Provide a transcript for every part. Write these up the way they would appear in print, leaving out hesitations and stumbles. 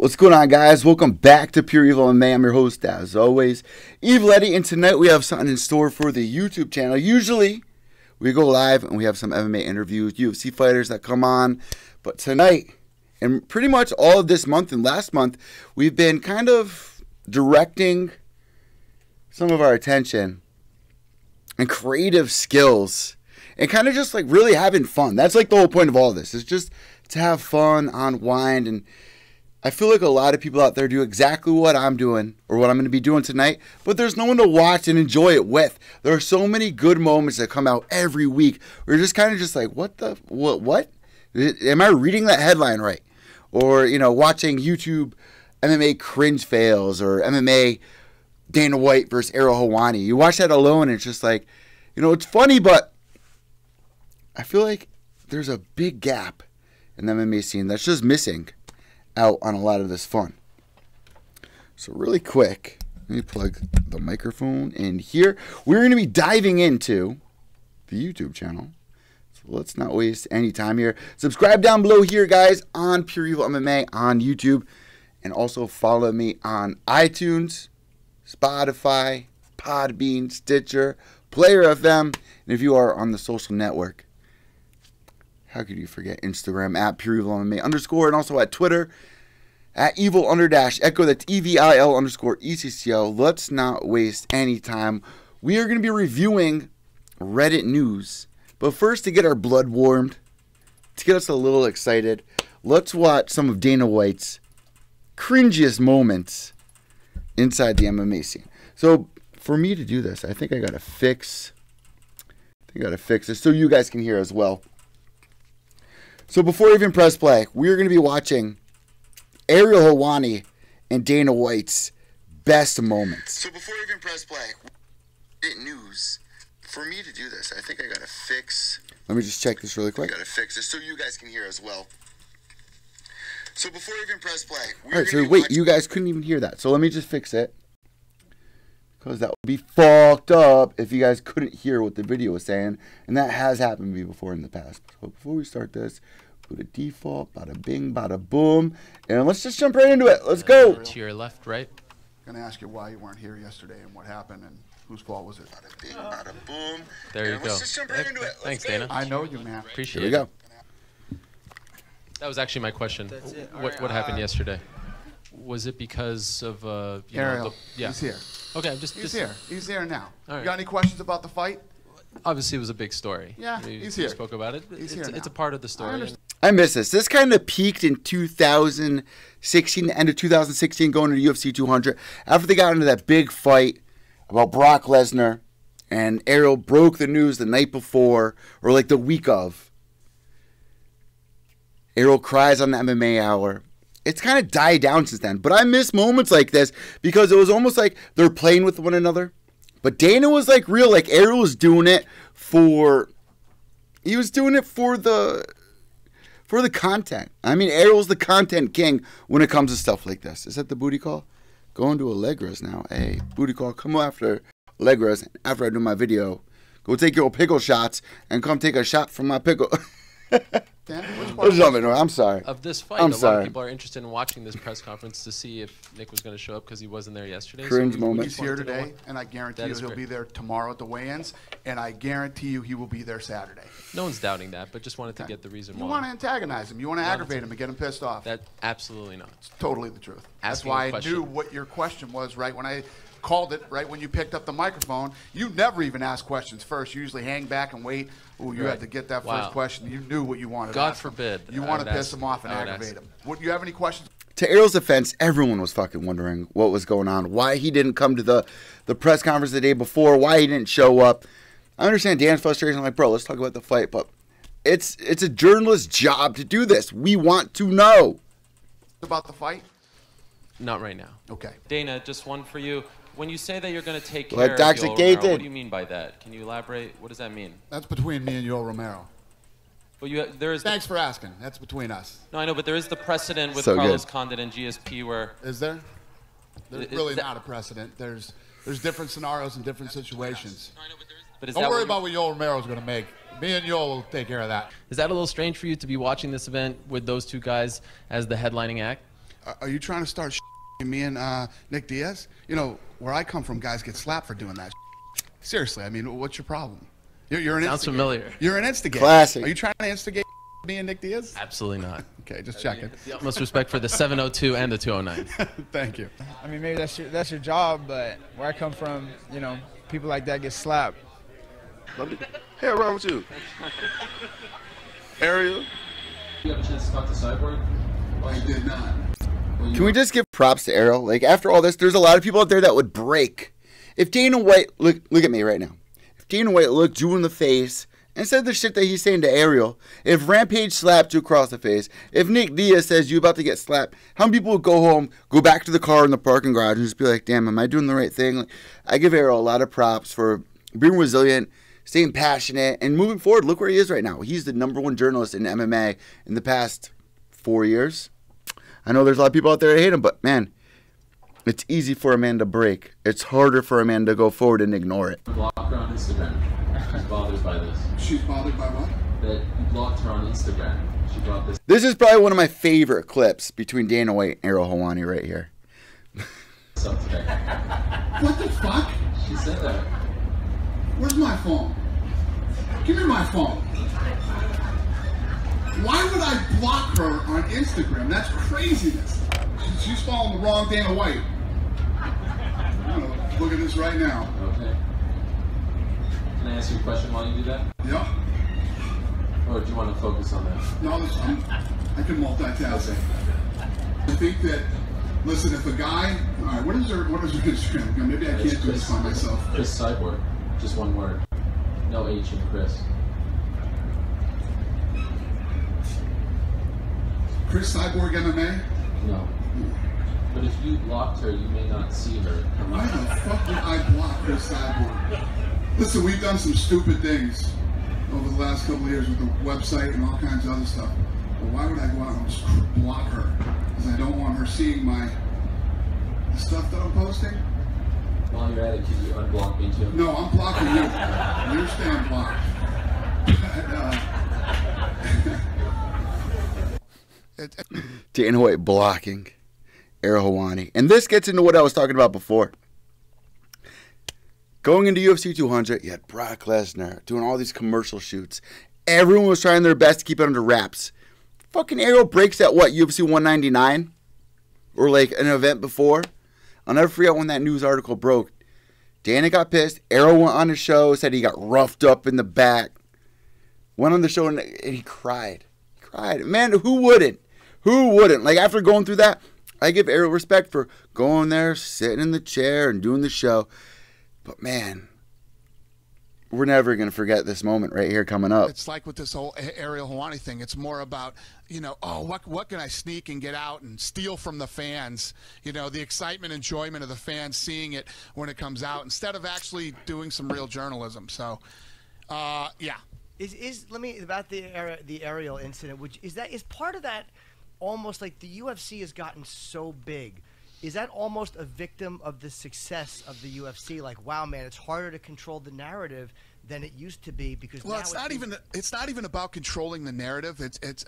What's going on, guys? Welcome back to Pure Evil MMA. I'm your host, as always, Evil Eddie, and tonight we have something in store for the YouTube channel. Usually, we go live and we have some MMA interviews, UFC fighters that come on, but tonight, and pretty much all of this month and last month, we've been kind of directing some of our attention and creative skills and kind of just like really having fun. That's like the whole point of all of this, is just to have fun, unwind, and I feel like a lot of people out there do exactly what I'm doing or what I'm going to be doing tonight, but there's no one to watch and enjoy it with. There are so many good moments that come out every week. We're just kind of just like, what? Am I reading that headline right? Or, you know, watching YouTube MMA cringe fails or MMA Dana White versus Ariel Helwani. You watch that alone and it's just like, you know, it's funny, but I feel like there's a big gap in the MMA scene that's just missing out on a lot of this fun. So really quick, let me plug the microphone in here. We're going to be diving into the YouTube channel. So let's not waste any time here. Subscribe down below here, guys, on Pure Evil MMA on YouTube. And also follow me on iTunes, Spotify, Podbean, Stitcher, Player FM. And if you are on the social network, how could you forget Instagram at Pure Evil MMA _, and also at Twitter at Evil_Echo. That's EVIL_ECCO. Let's not waste any time. We are going to be reviewing Reddit news. But first, to get our blood warmed, to get us a little excited, let's watch some of Dana White's cringiest moments inside the MMA scene. So for me to do this, I think I got to fix this so you guys can hear as well. So before I even press play, we're going to be watching Ariel Helwani and Dana White's best moments. So before I even press play, news. For me to do this, I think I got to fix. Let me just check this really quick. I got to fix this so you guys can hear as well. So before I even press play, all right. So wait, you guys couldn't even hear that. So let me just fix it, because that would be fucked up if you guys couldn't hear what the video was saying. And that has happened to me before in the past. So before we start this, go to default, bada bing, bada boom. And let's just jump right into it. Let's go. To your left, right? I'm going to ask you why you weren't here yesterday and what happened and whose fault was it. Bada bing, bada boom. There you go. Let's just jump right into it. Thanks, Dana. I know you, man. Appreciate it. Here we go. That was actually my question. What happened yesterday? Was it because of, you Ariel, know, yeah. he's here. Okay, He's here. He's here now. All right. You got any questions about the fight? Obviously, it was a big story. Yeah, he's here. We spoke about it. It's a part of the story. I miss this. This kind of peaked in 2016, the end of 2016, going to UFC 200. After they got into that big fight about Brock Lesnar, and Ariel broke the news the night before, or like the week of. Ariel cries on the MMA Hour. It's kind of died down since then. But I miss moments like this because it was almost like they're playing with one another. But Dana was like real. Like Ariel was doing it for... He was doing it for the content. I mean, Ariel's the content king when it comes to stuff like this. Is that the booty call? Going to Allegra's now. Hey, booty call, come after Allegra's. After I do my video, go take your pickle shots and come take a shot from my pickle. I'm sorry. Of this fight, a lot of people are interested in watching this press conference to see if Nick was going to show up because he wasn't there yesterday. Cringe moment. He's here today, and I guarantee you he'll be there tomorrow at the weigh-ins, and I guarantee you he will be there Saturday. No one's doubting that, but just wanted to get the reason why. You want to antagonize him. You want to aggravate him and get him pissed off. That absolutely not. It's totally the truth. That's Asking why I knew what your question was right when I called it, right when you picked up the microphone. You never even ask questions first. You usually hang back and wait. Oh, you had to get that first question. You knew what you wanted. God forbid. You want to piss him off and aggravate him. Would you have any questions? To Ariel's defense, everyone was fucking wondering what was going on, why he didn't come to the press conference the day before, why he didn't show up. I understand Dan's frustration. I'm like, bro, let's talk about the fight, but it's a journalist's job to do this. We want to know about the fight. Not right now. Okay. Dana, just one for you. When you say that you're going to take care of Dr. Yoel Gated. Romero, what do you mean by that? Can you elaborate? What does that mean? That's between me and Yoel Romero. But there is. Thanks for asking. That's between us. No, I know, but there is the precedent with Carlos Condit and GSP where. Is there? There's really not a precedent. There's different scenarios and different situations. No, I know, but Don't worry about what Yoel Romero is going to make. Me and Yoel will take care of that. Is that a little strange for you to be watching this event with those two guys as the headlining act? Are you trying to start me and Nick Diaz? You know, where I come from, guys get slapped for doing that. Seriously, I mean, what's your problem? You're an Sounds familiar. You're an instigator. Classic. Are you trying to instigate me and Nick Diaz? Absolutely not. Okay, just checking. The utmost respect for the 702 and the 209. Thank you. I mean, maybe that's your job, but where I come from, you know, people like that get slapped. Hey, what's wrong with you? Ariel? You have a chance to talk to Cyborg? I did not. Can we just give props to Ariel? Like, after all this, there's a lot of people out there that would break. If Dana White, look at me right now. If Dana White looked you in the face and said the shit that he's saying to Ariel, if Rampage slapped you across the face, if Nick Diaz says you about to get slapped, how many people would go home, go back to the car in the parking garage and just be like, damn, am I doing the right thing? Like, I give Ariel a lot of props for being resilient, staying passionate, and moving forward. Look where he is right now. He's the #1 journalist in MMA in the past 4 years. I know there's a lot of people out there that hate him, but man, it's easy for a man to break. It's harder for a man to go forward and ignore it. Blocked her on Instagram. She's bothered by this. She's bothered by what? That you blocked her on Instagram. She brought this. This is probably one of my favorite clips between Dana White and Ariel Helwani right here. Up today. What the fuck? She said that. Where's my phone? Give me my phone. Why would I block her on Instagram? That's craziness. She's following the wrong Dana White. I'm gonna look at this right now. Okay. Can I ask you a question while you do that? Yeah. Or do you want to focus on that? No, I can multitask. Okay. I think that, listen, if a guy, all right, what is her Instagram? Maybe I can't do this by myself. Chris Cyborg. Just one word. No H in Chris. Chris Cyborg MMA? No. But if you blocked her, you may not see her. Why the fuck would I block Chris Cyborg? Listen, we've done some stupid things over the last couple of years with the website and all kinds of other stuff. But why would I go out and just block her? Because I don't want her seeing the stuff that I'm posting. While you're at it, can you unblock me too? No, I'm blocking you. You're staying blocked. Dana White blocking Ariel Helwani. And this gets into what I was talking about before. Going into UFC 200, you had Brock Lesnar doing all these commercial shoots. Everyone was trying their best to keep it under wraps. Fucking Ariel breaks at what, UFC 199? Or like an event before? I'll never forget when that news article broke. Dana got pissed. Ariel went on his show, said he got roughed up in the back. Went on the show and he cried. He cried. Man, who wouldn't? Who wouldn't? Like, after going through that, I give Ariel respect for going there, sitting in the chair and doing the show. But man, we're never going to forget this moment right here coming up. It's like with this whole Ariel Helwani thing. It's more about, you know, oh, what can I sneak and get out and steal from the fans? You know, the excitement, enjoyment of the fans seeing it when it comes out instead of actually doing some real journalism. So, yeah. Let me about the Ariel incident, which is part of that almost like the UFC has gotten so big. Is that almost a victim of the success of the UFC? Like, wow, man, it's harder to control the narrative than it used to be because well, it's not even about controlling the narrative.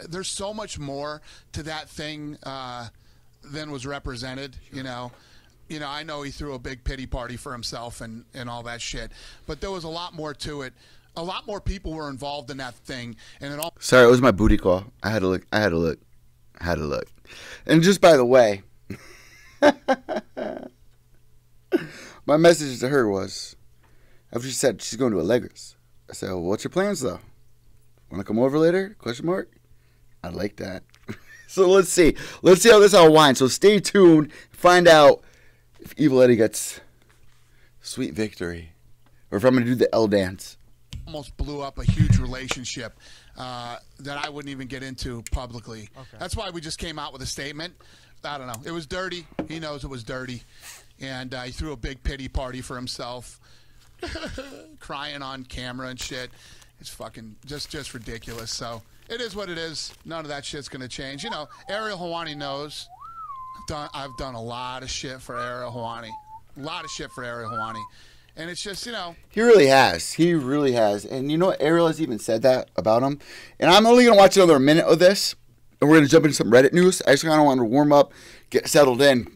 There's so much more to that thing than was represented. You know, I know he threw a big pity party for himself and all that shit, but there was a lot more to it. A lot more people were involved in that thing, and it all. Sorry, it was my booty call. I had to look. And just by the way. My message to her was, after she said she's going to Allegra's, I said, well, what's your plans though? Want to come over later? Question mark. I like that. So let's see how this all winds. So stay tuned. Find out if Evil Eddie gets sweet victory, or if I'm going to do the L dance. Almost blew up a huge relationship that I wouldn't even get into publicly. Okay. That's why we just came out with a statement. I don't know. It was dirty. He knows it was dirty. And he threw a big pity party for himself. Crying on camera and shit. It's fucking just ridiculous. So it is what it is. None of that shit's going to change. You know, Ariel Helwani knows. I've done a lot of shit for Ariel Helwani. A lot of shit for Ariel Helwani. And it's just, you know. He really has. He really has. And you know what? Ariel has even said that about him. And I'm only going to watch another minute of this. And we're going to jump into some Reddit news. I just kind of want to warm up, get settled in.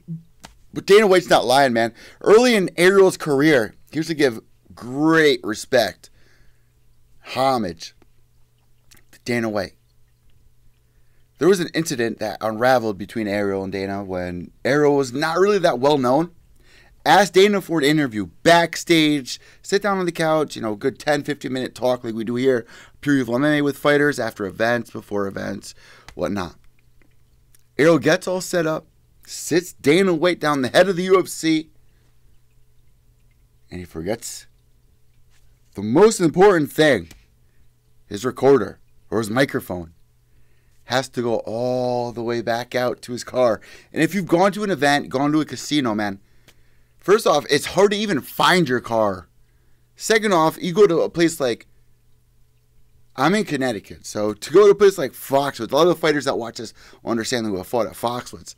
But Dana White's not lying, man. Early in Ariel's career, he used to give great respect, homage to Dana White. There was an incident that unraveled between Ariel and Dana when Ariel was not really that well known. Asked Dana for an interview backstage, sit down on the couch, you know, good 10, 15-minute talk like we do here, Pure Evil MMA with fighters after events, before events, whatnot. Ariel gets all set up, sits Dana White down the head of the UFC, and he forgets the most important thing. His recorder or his microphone has to go all the way back out to his car. And if you've gone to an event, gone to a casino, man, first off, it's hard to even find your car. Second off, you go to a place like, I'm in Connecticut, so to go to a place like Foxwoods, a lot of the fighters that watch this understand who have fought at Foxwoods.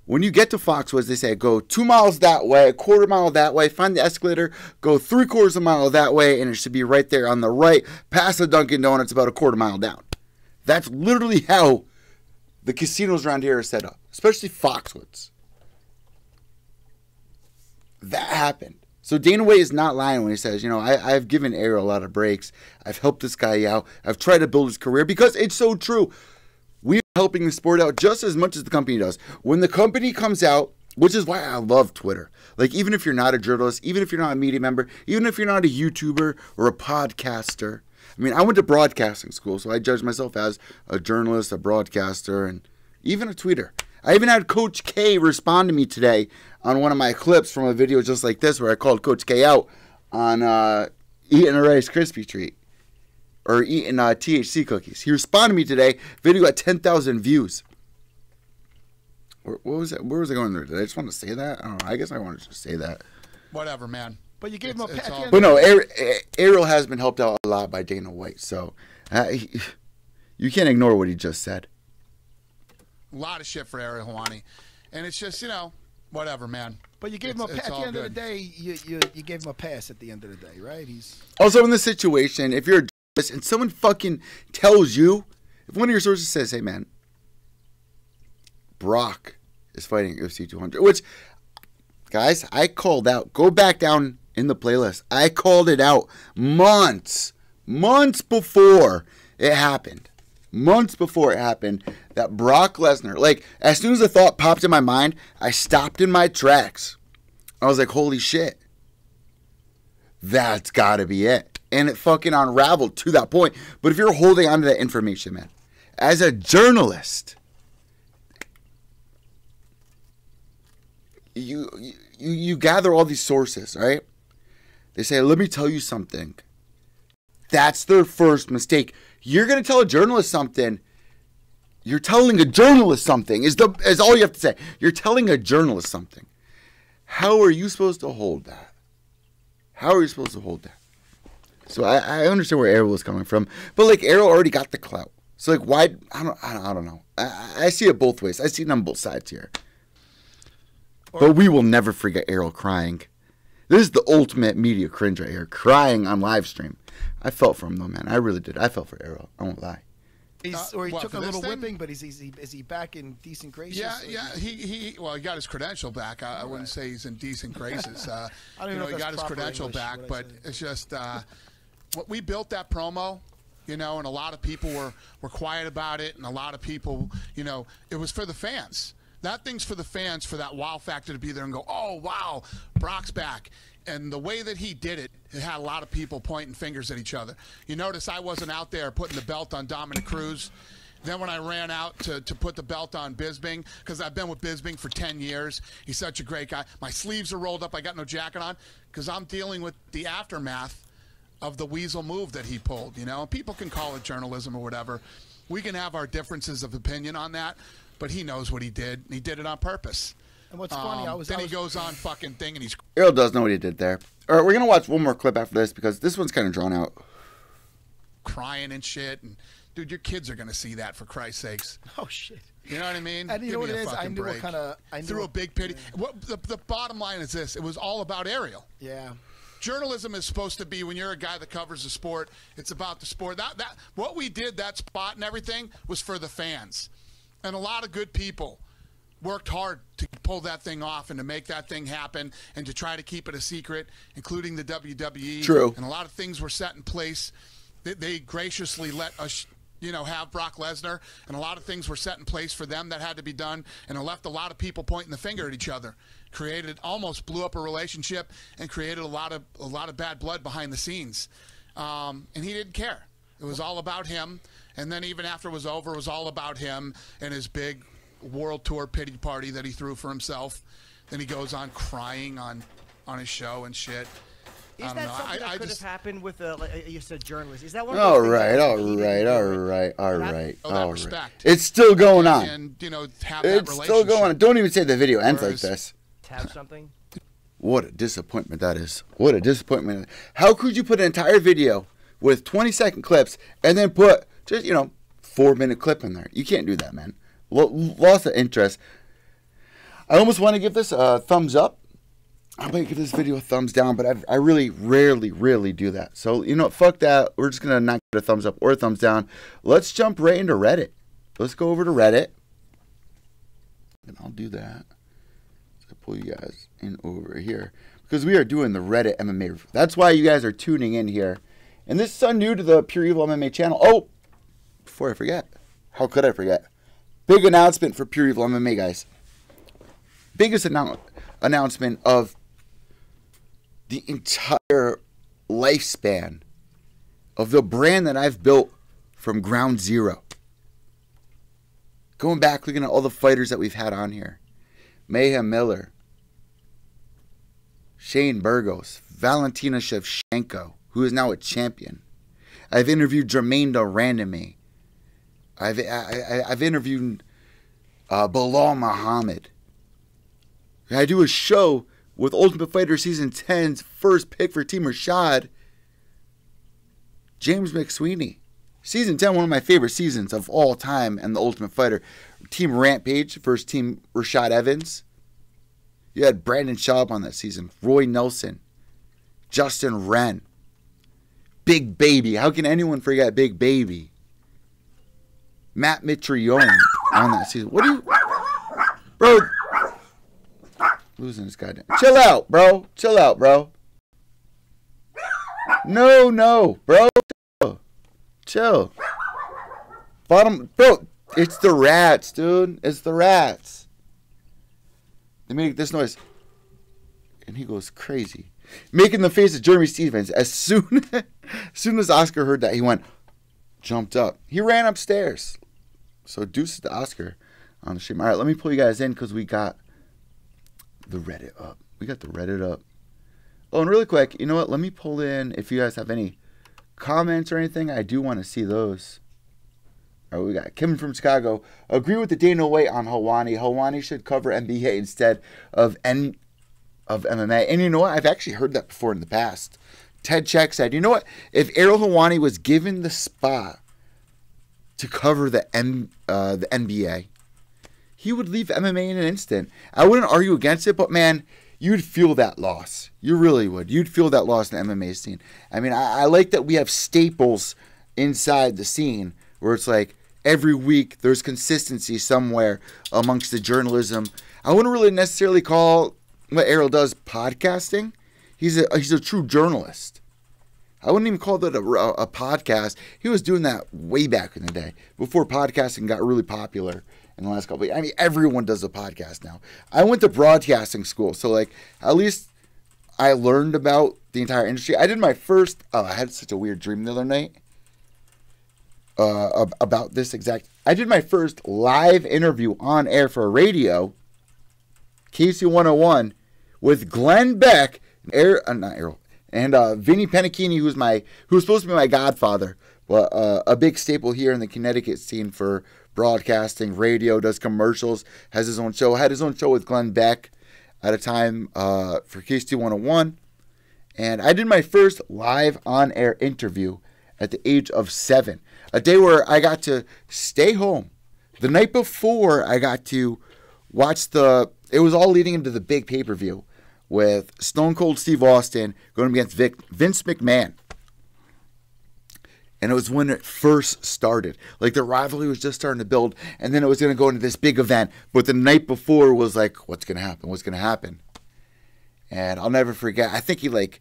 When you get to Foxwoods, they say go 2 miles that way, a quarter mile that way, find the escalator, go 3/4 mile that way, and it should be right there on the right, past the Dunkin' Donuts, about a quarter mile down. That's literally how the casinos around here are set up, especially Foxwoods. That happened. So Dana White is not lying when he says, you know, I've given Ariel a lot of breaks. I've helped this guy out. I've tried to build his career because it's so true. We're helping the sport out just as much as the company does. When the company comes out, which is why I love Twitter. Like, even if you're not a journalist, even if you're not a media member, even if you're not a YouTuber or a podcaster. I mean, I went to broadcasting school, so I judge myself as a journalist, a broadcaster, and even a tweeter. I even had Coach K respond to me today on one of my clips from a video just like this where I called Coach K out on eating a Rice Krispie treat or eating THC cookies. He responded to me today. Video got 10,000 views. What was it? Where was I going there? Did I just want to say that? I don't know. I guess I wanted to just say that. Whatever, man. But you gave him a pat. But no, Ariel has been helped out a lot by Dana White. So you can't ignore what he just said. A lot of shit for Ariel Helwani. And it's just, you know, whatever, man. But you gave him at the end of the day, you gave him a pass at the end of the day, right? He's also in this situation, if you're a journalist and someone fucking tells you, if one of your sources says, hey man, Brock is fighting UFC 200, which, guys, I called out. Go back down in the playlist. I called it out months before it happened. Months before it happened, that Brock Lesnar, like, as soon as the thought popped in my mind, I stopped in my tracks. I was like, holy shit. That's got to be it. And it fucking unraveled to that point. But if you're holding on to that information, man, as a journalist, you gather all these sources, right? They say, let me tell you something. That's their first mistake. You're going to tell a journalist something. You're telling a journalist something is all you have to say. You're telling a journalist something. How are you supposed to hold that? How are you supposed to hold that? So I understand where Ariel was coming from. But, like, Ariel already got the clout. So, like, why? I don't know. I see it both ways. I see it on both sides here. But we will never forget Ariel crying. This is the ultimate media cringe right here. Crying on live stream. I felt for him, though, man. I really did. I felt for Ariel. I won't lie. Or he took a little whipping, but is he back in decent graces? Yeah. He got his credential back. I wouldn't say he's in decent graces. I don't know if he got his credential back, but it's just we built that promo, you know, and a lot of people were quiet about it, and a lot of people, you know, it was for the fans. That thing's for the fans, for that wow factor to be there and go, oh, wow, Brock's back. And the way that he did it, it had a lot of people pointing fingers at each other. You notice I wasn't out there putting the belt on Dominick Cruz. Then when I ran out to put the belt on Bisping, because I've been with Bisping for 10 years. He's such a great guy. My sleeves are rolled up. I got no jacket on because I'm dealing with the aftermath of the weasel move that he pulled. You know, people can call it journalism or whatever. We can have our differences of opinion on that, but he knows what he did. And he did it on purpose. And what's funny, he goes on fucking thing and he's... Ariel does know what he did there. All right, we're going to watch one more clip after this because this one's kind of drawn out. Crying and shit. And, dude, your kids are going to see that, for Christ's sakes. Oh, shit. You know what I mean? And you know what it is? I knew what kind of... Threw a big pity. What the bottom line is this. It was all about Ariel. Yeah. journalism is supposed to be, when you're a guy that covers the sport, it's about the sport. That what we did, that spot and everything, was for the fans. And a lot of good people worked hard to pull that thing off and to make that thing happen and to try to keep it a secret, including the WWE. True. And a lot of things were set in place. They graciously let us, have Brock Lesnar, and a lot of things were set in place for them that had to be done, and it left a lot of people pointing the finger at each other. Almost blew up a relationship and created a lot of bad blood behind the scenes. And he didn't care. It was all about him. And then even after it was over, it was all about him and his big world tour pity party that he threw for himself. Then he goes on crying on his show and shit. Is that something that could have happened with you said journalist? Is that one? All of those right. It's still going on. And have that It's still going on. Don't even say the video ends like this. Have something. What a disappointment that is. What a disappointment. How could you put an entire video with 20-second clips and then put just 4-minute clip in there? You can't do that, man. Lost of interest. I almost want to give this a thumbs up. I might give this video a thumbs down, but I really rarely do that. So, fuck that. We're just going to not get a thumbs up or a thumbs down. Let's jump right into Reddit. Let's go over to Reddit. And I'll do that. So pull you guys in over here. Because we are doing the Reddit MMA review. That's why you guys are tuning in here. And this is new to the Pure Evil MMA channel. Oh, before I forget. How could I forget? Big announcement for Pure Evil MMA, guys. Biggest announcement of the entire lifespan of the brand that I've built from ground zero. Going back, looking at all the fighters that we've had on here. Mayhem Miller, Shane Burgos, Valentina Shevchenko, who is now a champion. I've interviewed Jermaine Durandamy. I've interviewed Bilal Muhammad. I do a show with Ultimate Fighter Season 10's first pick for Team Rashad, James McSweeney. Season 10, one of my favorite seasons of all time, and the Ultimate Fighter. Team Rampage versus Team Rashad Evans. You had Brandon Schaub on that season. Roy Nelson. Justin Wren. Big Baby. How can anyone forget Big Baby? Matt Mitrione on that season. What do you... Bro... Losing this goddamn... Chill out, bro. Chill out, bro. No, bro. Chill. Bottom... Bro, it's the rats, dude. It's the rats. They make this noise. And he goes crazy. Making the face of Jeremy Stevens. As soon as Oscar heard that, he jumped up. He ran upstairs. So deuces to Oscar on the stream. All right, let me pull you guys in because we got the Reddit up. Oh, and really quick, you know what? Let me pull in if you guys have any comments or anything. I do want to see those. All right, we got Kim from Chicago. Agree with the Dana White on Helwani. Helwani should cover NBA instead of MMA. And you know what? I've actually heard that before in the past. Ted Check said, you know what? If Ariel Helwani was given the spot to cover the NBA, he would leave MMA in an instant. I wouldn't argue against it, but man, you'd feel that loss. You really would. You'd feel that loss in the MMA scene. I mean, I like that we have staples inside the scene where it's like every week there's consistency somewhere amongst the journalism. I wouldn't really necessarily call what Ariel does podcasting. He's a true journalist. I wouldn't even call that a podcast. He was doing that way back in the day, before podcasting got really popular in the last couple of years. I mean, everyone does a podcast now. I went to broadcasting school, so like at least I learned about the entire industry. I did my first, I had such a weird dream the other night about this exact. I did my first live interview on air for radio, KC 101, with Glenn Beck, and Vinny Pennicchini, who was supposed to be my godfather, but a big staple here in the Connecticut scene for broadcasting, radio, does commercials, has his own show. Had his own show with Glenn Beck at a time for KC 101. And I did my first live on-air interview at the age of 7. A day where I got to stay home. The night before, I got to watch it was all leading into the big pay-per-view with Stone Cold Steve Austin going against Vince McMahon. And it was when it first started. Like, the rivalry was just starting to build, and then it was going to go into this big event. But the night before was like, what's going to happen? What's going to happen? And I'll never forget. I think he, like,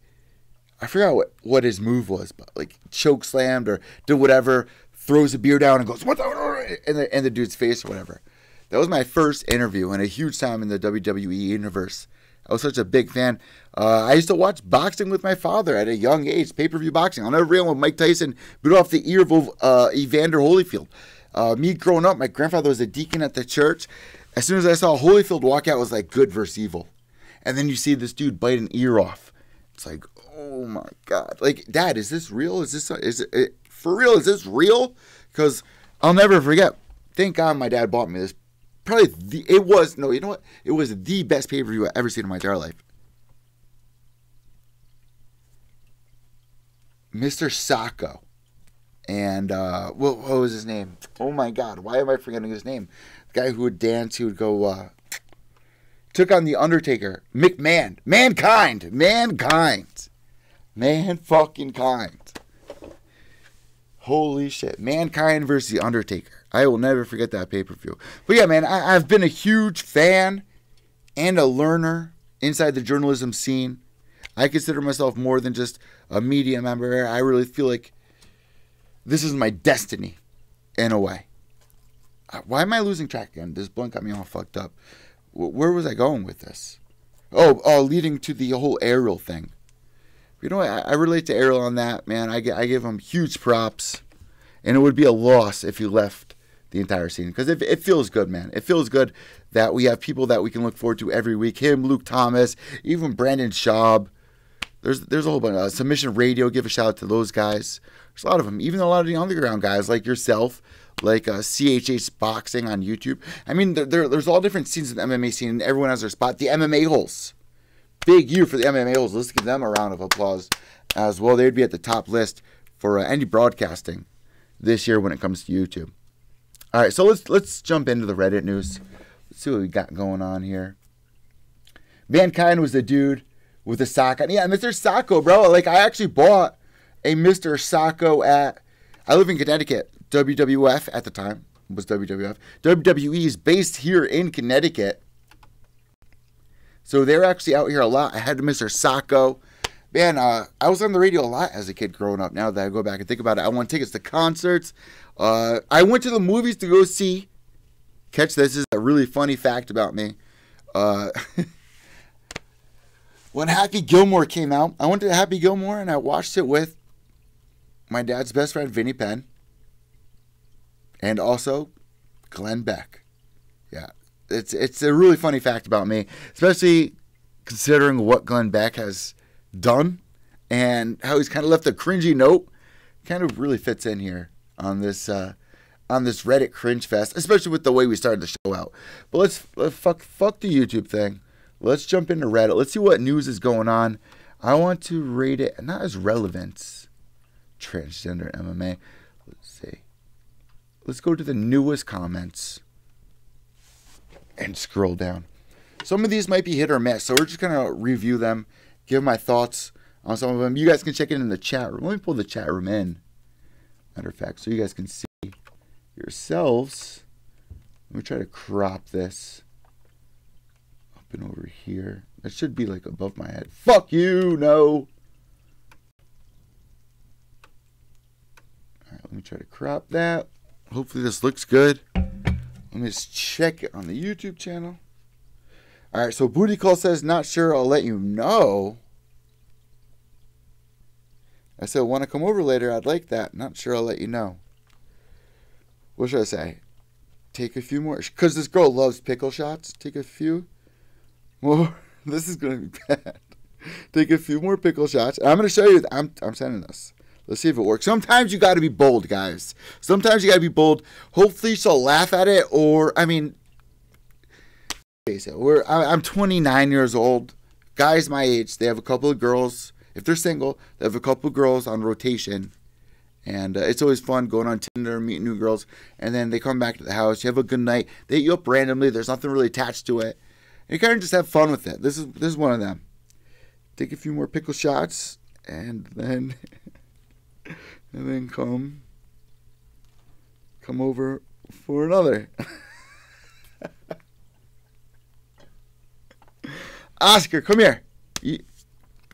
I forgot what his move was, but, like, choke slammed or did whatever, throws a beer down and goes, what the, in the dude's face or whatever. That was my first interview and a huge time in the WWE universe. I was such a big fan. I used to watch boxing with my father at a young age, pay-per-view boxing. I'll never forget when Mike Tyson bit off the ear of Evander Holyfield. Me growing up, my grandfather was a deacon at the church. As soon as I saw Holyfield walk out, it was like good versus evil. And then you see this dude bite an ear off. It's like, oh my God. Like, Dad, is this real? Is it for real? Is this real? Because I'll never forget. Thank God my dad bought me this. It was the best pay-per-view I've ever seen in my entire life. Mr. Sacco. And, what was his name? Oh my God, why am I forgetting his name? The guy who would dance, he would go, took on The Undertaker. Mankind. Man-fucking-kind. Holy shit. Mankind versus The Undertaker. I will never forget that pay-per-view. But yeah, man, I've been a huge fan and a learner inside the journalism scene. I consider myself more than just a media member. I really feel like this is my destiny in a way. Why am I losing track again? This blunt got me all fucked up. Where was I going with this? Oh, leading to the whole Ariel thing. You know what? I relate to Ariel on that, man. I give him huge props. And it would be a loss if he left the entire scene. Because it feels good, man. It feels good that we have people that we can look forward to every week. Him, Luke Thomas, even Brandon Schaub. There's a whole bunch of Submission Radio. Give a shout out to those guys. There's a lot of them. Even a lot of the underground guys like yourself. Like CHH Boxing on YouTube. I mean, there's all different scenes in the MMA scene. And everyone has their spot. The MMA holes. Big year for the MMA holes. Let's give them a round of applause as well. They'd be at the top list for any broadcasting this year when it comes to YouTube. All right, so let's jump into the Reddit news. Let's see what we got going on here. Mankind was the dude with the sock on. Yeah, Mr. Sacco, bro. Like, I actually bought a Mr. Sacco I live in Connecticut. WWF at the time was WWF. WWE is based here in Connecticut. So they're actually out here a lot. I had Mr. Sacco. Man, I was on the radio a lot as a kid growing up. Now that I go back and think about it, I won tickets to concerts. I went to the movies to go see. Catch this, is a really funny fact about me. When Happy Gilmore came out, I went to Happy Gilmore and I watched it with my dad's best friend, Vinnie Penn. And also Glenn Beck. Yeah, it's a really funny fact about me, especially considering what Glenn Beck has done and how he's kind of left a cringy note. Kind of really fits in here on this Reddit cringe fest, especially with the way we started the show out. But let's fuck the YouTube thing. Let's jump into Reddit. Let's see what news is going on. I want to rate it not as relevance. Transgender MMA. Let's see. Let's go to the newest comments and scroll down. Some of these might be hit or miss, so we're just going to review them, give my thoughts on some of them. You guys can check it in the chat room. Let me pull the chat room in, matter of fact, so you guys can see yourselves. Let me try to crop this up and over here. That should be like above my head. Fuck you, no. All right, let me try to crop that. Hopefully this looks good. Let me just check it on the YouTube channel. All right, so Booty Call says, not sure, I'll let you know. I said, want to come over later? I'd like that. Not sure, I'll let you know. What should I say? Take a few more. Because this girl loves pickle shots. Take a few more. This is going to be bad. Take a few more pickle shots. I'm going to show you. I'm sending this. Let's see if it works. Sometimes you got to be bold, guys. Sometimes you got to be bold. Hopefully she'll laugh at it. Or, I mean, I'm 29 years old. Guys my age, they have a couple of girls. If they're single, they have a couple of girls on rotation. And it's always fun going on Tinder, meeting new girls. And then they come back to the house. You have a good night. They hit you up randomly. There's nothing really attached to it. And you kind of just have fun with it. This is one of them. take a few more pickle shots, and then come over for another. Oscar, come here.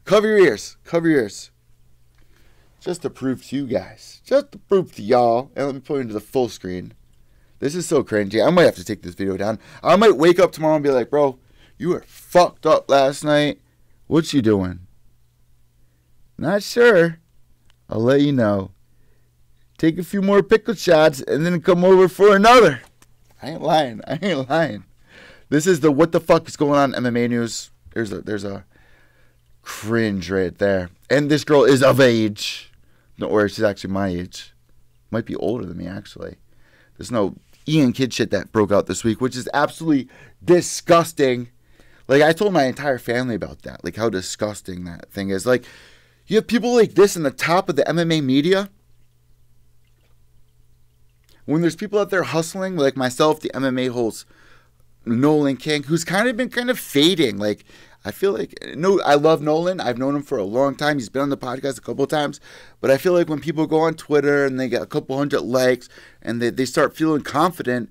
Cover your ears. Cover your ears. Just to prove to you guys. Just to prove to y'all. And let me put it into the full screen. This is so cringy. I might have to take this video down. I might wake up tomorrow and be like, bro, you were fucked up last night. What you doing? Not sure. I'll let you know. Take a few more pickle shots and then come over for another. I ain't lying. I ain't lying. This is the what the fuck is going on MMA news. There's a cringe right there. And this girl is of age. Don't worry, she's actually my age. Might be older than me, actually. There's no Ian Kidd shit that broke out this week, which is absolutely disgusting. Like, I told my entire family about that. Like, how disgusting that thing is. Like, you have people like this in the top of the MMA media. When there's people out there hustling, like myself, the MMA host, Nolan King, who's been fading. Like, I feel like, no, I love Nolan. I've known him for a long time. He's been on the podcast a couple of times. But I feel like when people go on Twitter and they get a couple hundred likes and they start feeling confident,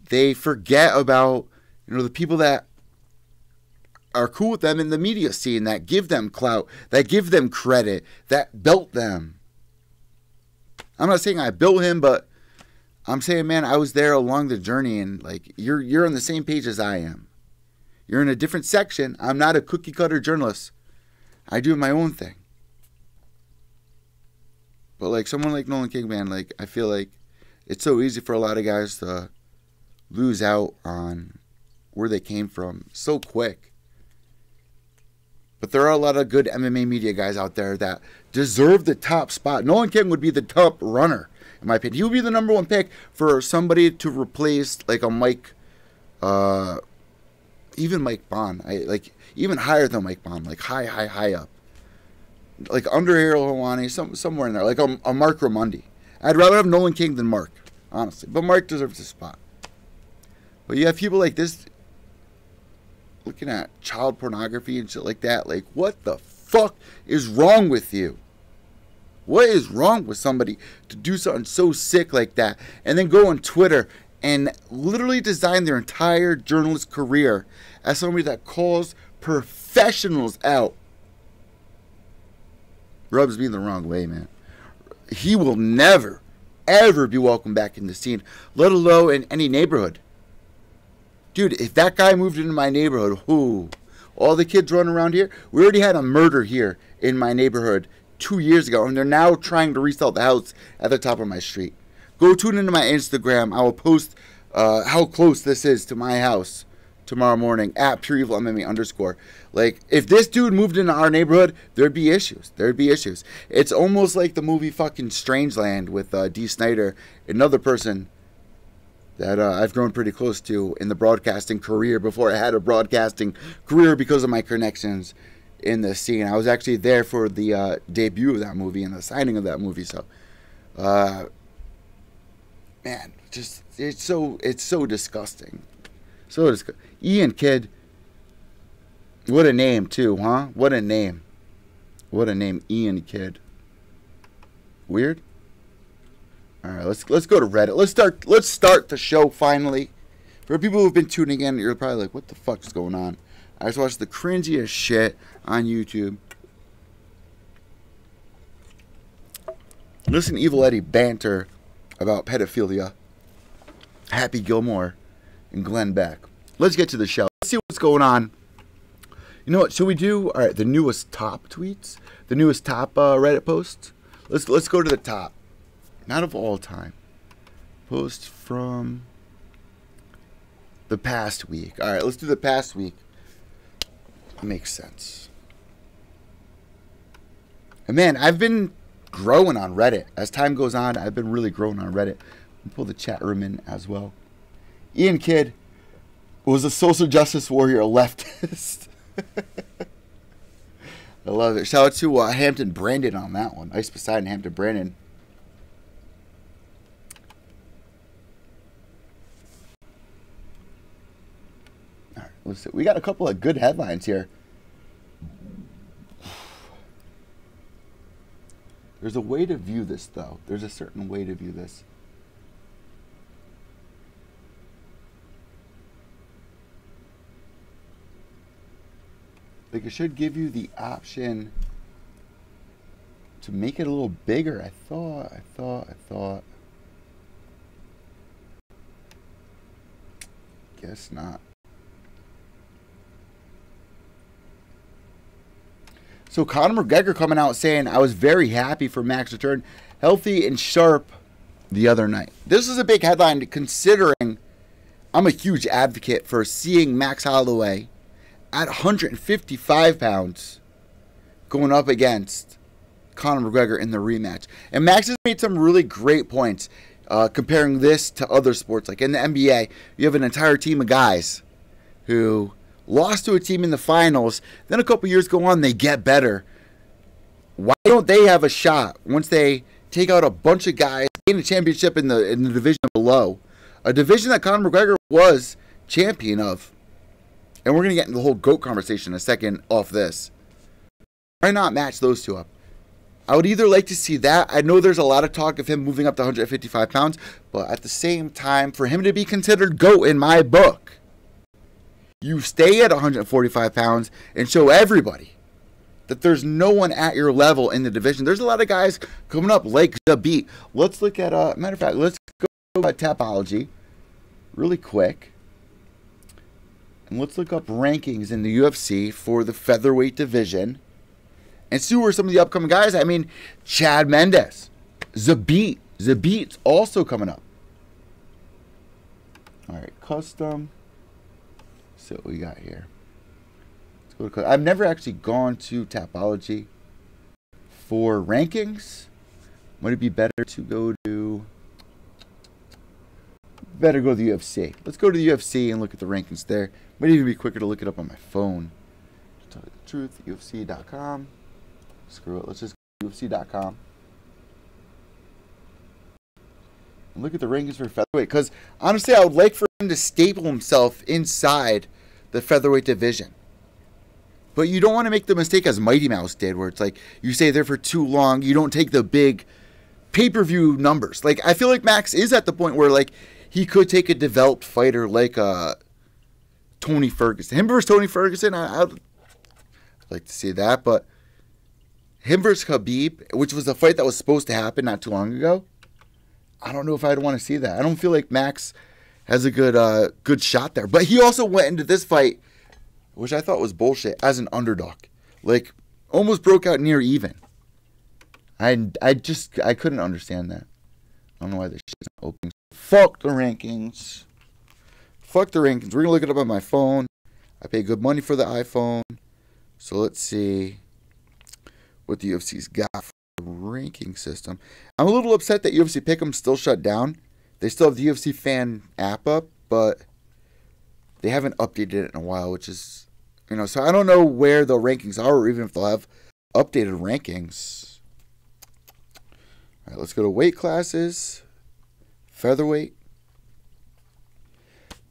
they forget about, the people that are cool with them in the media scene, that give them clout, that give them credit, that built them. I'm not saying I built him, but I'm saying, man, I was there along the journey, and like you're on the same page as I am. You're in a different section. I'm not a cookie cutter journalist. I do my own thing. But like someone like Nolan King, man, like I feel like it's so easy for a lot of guys to lose out on where they came from so quick. But there are a lot of good MMA media guys out there that deserve the top spot. Nolan King would be the top runner, in my opinion. He would be the number one pick for somebody to replace like a Mike, even Mike Bond. Even higher than Mike Bond, like high up. Like under Ariel Helwani, somewhere in there, like a Mark Raimondi. I'd rather have Nolan King than Mark, honestly. But Mark deserves a spot. But you have people like this looking at child pornography and shit like that. Like, what the fuck is wrong with you? What is wrong with somebody to do something so sick like that and then go on Twitter and literally design their entire journalist career as somebody that calls professionals out? Rubs me the wrong way, man. He will never, ever be welcome back in the scene, let alone in any neighborhood. Dude, if that guy moved into my neighborhood, all the kids running around here, we already had a murder here in my neighborhood 2 years ago, and they're now trying to resell the house at the top of my street. Go tune into my Instagram. I will post how close this is to my house tomorrow morning at @PureEvilMMA_. Like, if this dude moved into our neighborhood, there'd be issues. There'd be issues. It's almost like the movie fucking Strangeland with Dee Snider, another person that I've grown pretty close to in the broadcasting career before I had a broadcasting career because of my connections in the scene. I was actually there for the debut of that movie and the signing of that movie. So, man, just it's so disgusting. So disgusting. Ian Kidd, what a name too, huh? What a name. What a name, Ian Kidd. Weird. All right, let's go to Reddit. Let's start the show finally. For people who've been tuning in, you're probably like, what the fuck is going on? I just watched the cringiest shit on YouTube. Listen to Evil Eddie banter about pedophilia. Happy Gilmore and Glenn Beck. Let's get to the show. Let's see what's going on. You know what? Should we do the newest top tweets? The newest top Reddit posts? Let's go to the top. Not of all time. Post from the past week. All right, let's do the past week. Makes sense. And man, I've been growing on Reddit. As time goes on, I've been really growing on Reddit. I'll pull the chat room in as well. Ian Kidd was a social justice warrior, a leftist. I love it. Shout out to Hampton Brandon on that one. Ice Poseidon, Hampton Brandon. All right, let's see. We got a couple of good headlines here. There's a way to view this, though. There's a certain way to view this. Like, it should give you the option to make it a little bigger. I thought. Guess not. So Conor McGregor coming out saying, I was very happy for Max return, healthy and sharp the other night. This is a big headline considering I'm a huge advocate for seeing Max Holloway at 155 pounds going up against Conor McGregor in the rematch. And Max has made some really great points comparing this to other sports. Like in the NBA, you have an entire team of guys who lost to a team in the finals, then a couple years go on, they get better. Why don't they have a shot once they take out a bunch of guys, gain a championship in the division below? A division that Conor McGregor was champion of. And we're going to get into the whole GOAT conversation in a second off this. Why not match those two up? I would either like to see that. I know there's a lot of talk of him moving up to 155 pounds, but at the same time, for him to be considered GOAT in my book, you stay at 145 pounds and show everybody that there's no one at your level in the division. There's a lot of guys coming up like the beat. Let's look at, matter of fact, let's go at Tapology really quick. And let's look up rankings in the UFC for the featherweight division and see where some of the upcoming guys. I mean, Chad Mendes, Zabit's also coming up. All right, custom. So what we got here. Let's go to, I've never actually gone to Tapology for rankings. Would it be better to go to? Better go to the UFC. Let's go to the UFC and look at the rankings there. Might even be quicker to look it up on my phone. To tell you the truth, UFC.com. Screw it. Let's just go to UFC.com. And look at the rankings for featherweight. Because honestly, I would like for him to staple himself inside the featherweight division. But you don't want to make the mistake as Mighty Mouse did, where it's like you stay there for too long. You don't take the big pay-per-view numbers. Like, I feel like Max is at the point where, like, he could take a developed fighter like Tony Ferguson. Him versus Tony Ferguson, I'd like to see that. But him versus Khabib, which was a fight that was supposed to happen not too long ago, I don't know if I'd want to see that. I don't feel like Max has a good shot there. But he also went into this fight, which I thought was bullshit, as an underdog. Like, almost broke out near even. I couldn't understand that. I don't know why this shit's not opening. Fuck the rankings. Fuck the rankings. We're going to look it up on my phone. I pay good money for the iPhone. So let's see what the UFC's got for the ranking system. I'm a little upset that UFC Pick'em's still shut down. They still have the UFC fan app up, but they haven't updated it in a while, which is, so I don't know where the rankings are or even if they'll have updated rankings. All right, let's go to weight classes. Featherweight.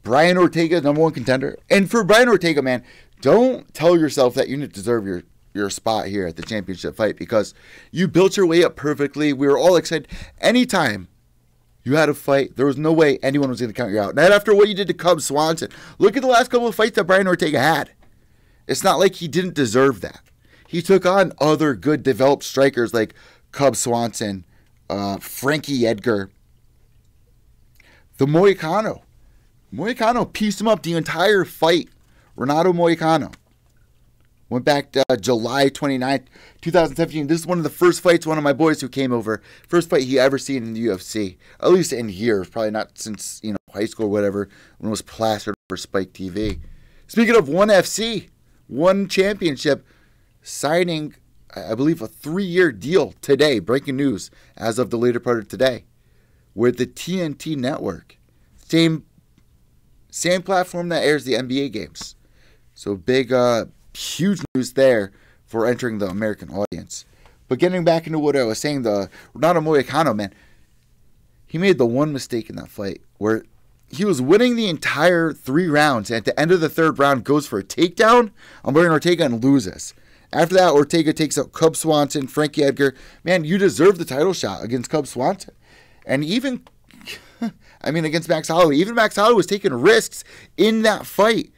Brian Ortega, #1 contender. And for Brian Ortega, man, don't tell yourself that you didn't deserve your spot here at the championship fight because you built your way up perfectly. We were all excited. Anytime you had a fight, there was no way anyone was going to count you out. Not after what you did to Cub Swanson. Look at the last couple of fights that Brian Ortega had. It's not like he didn't deserve that. He took on other good developed strikers like Cub Swanson, Frankie Edgar, the Moicano. Moicano pieced him up the entire fight. Renato Moicano. Went back to July 29th, 2017. This is one of the first fights one of my boys who came over. First fight he ever seen in the UFC. At least in years. Probably not since, high school or whatever. When it was plastered over Spike TV. Speaking of ONE FC, one championship, signing, I believe, a 3-year deal today. Breaking news as of the later part of today. With the TNT network. Same platform that airs the NBA games. So big, huge news there for entering the American audience. But getting back into what I was saying, the Renato Moicano, man, he made the one mistake in that fight where he was winning the entire 3 rounds, and at the end of the 3rd round goes for a takedown on Brian Ortega and loses. After that, Ortega takes out Cub Swanson, Frankie Edgar. Man, you deserve the title shot against Cub Swanson. And even, I mean, against Max Holloway. Even Max Holloway was taking risks in that fight,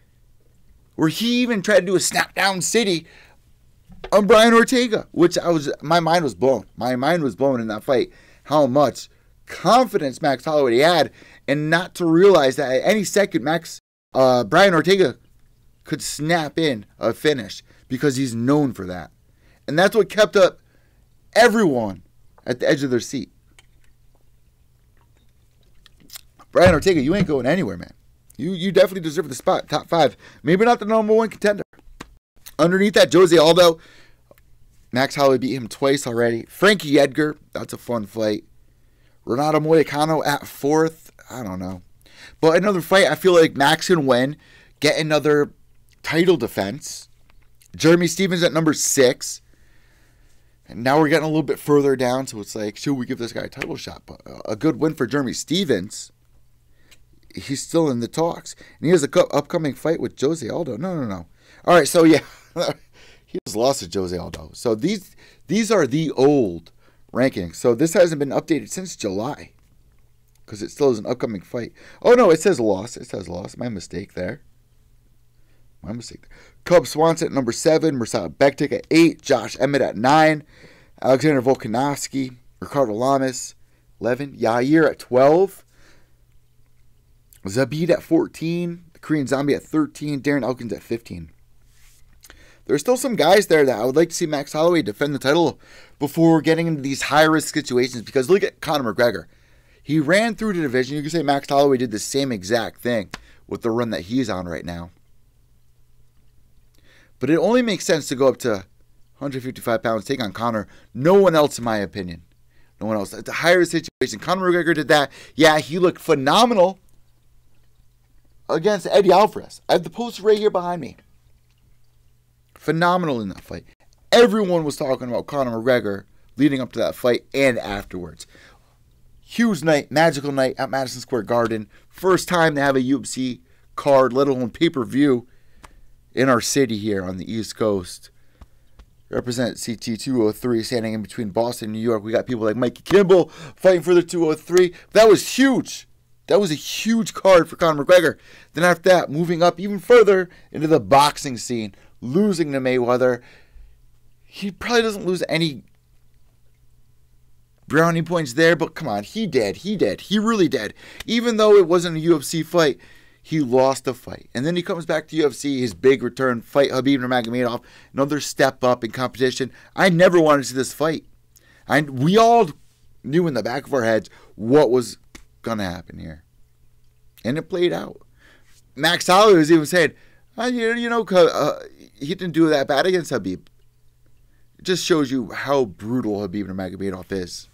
where he even tried to do a snap down city on Brian Ortega, which my mind was blown. My mind was blown in that fight. How much confidence Max Holloway had, and not to realize that at any second Brian Ortega could snap in a finish, because he's known for that. And that's what kept up everyone at the edge of their seat. Brian Ortega, you ain't going anywhere, man. You definitely deserve the spot, top 5. Maybe not the number 1 contender. Underneath that, Jose Aldo. Max Holloway beat him twice already. Frankie Edgar, that's a fun fight. Renato Moicano at 4th. I don't know. But another fight, I feel like Max can win. Get another title defense. Jeremy Stephens at number 6. And now we're getting a little bit further down, so it's like, should we give this guy a title shot? But a good win for Jeremy Stephens. He's still in the talks. And he has an upcoming fight with Jose Aldo. No. All right, so yeah. He just lost to Jose Aldo. So these are the old rankings. So this hasn't been updated since July, because it still is an upcoming fight. Oh, no, it says loss. It says loss. My mistake there. Cub Swanson at number 7. Mirsad Bektik at 8. Josh Emmett at 9. Alexander Volkanovski. Ricardo Lamas, 11. Yair at 12. Zabit at 14. The Korean Zombie at 13. Darren Elkins at 15. There's still some guys there that I would like to see Max Holloway defend the title before getting into these high-risk situations, because look at Conor McGregor. He ran through the division. You can say Max Holloway did the same exact thing with the run that he's on right now. But it only makes sense to go up to 155 pounds, take on Conor. No one else, in my opinion. No one else. It's a higher situation. Conor McGregor did that. Yeah, he looked phenomenal against Eddie Alvarez. I have the poster right here behind me. Phenomenal in that fight. Everyone was talking about Conor McGregor leading up to that fight and afterwards. Huge night, magical night at Madison Square Garden. First time to have a UFC card, let alone pay-per-view, in our city here on the East Coast. Represent CT 203, standing in between Boston and New York. We got people like Mikey Kimball fighting for the 203. That was huge. That was a huge card for Conor McGregor. Then after that, moving up even further into the boxing scene, losing to Mayweather. He probably doesn't lose any brownie points there, but come on, he did. He really did. Even though it wasn't a UFC fight, he lost the fight. And then he comes back to UFC, his big return, fight Khabib Nurmagomedov, another step up in competition. I never wanted to see this fight. We all knew in the back of our heads what was going to happen here. And it played out. Max Holloway was even saying, he didn't do that bad against Khabib. It just shows you how brutal Khabib Nurmagomedov is.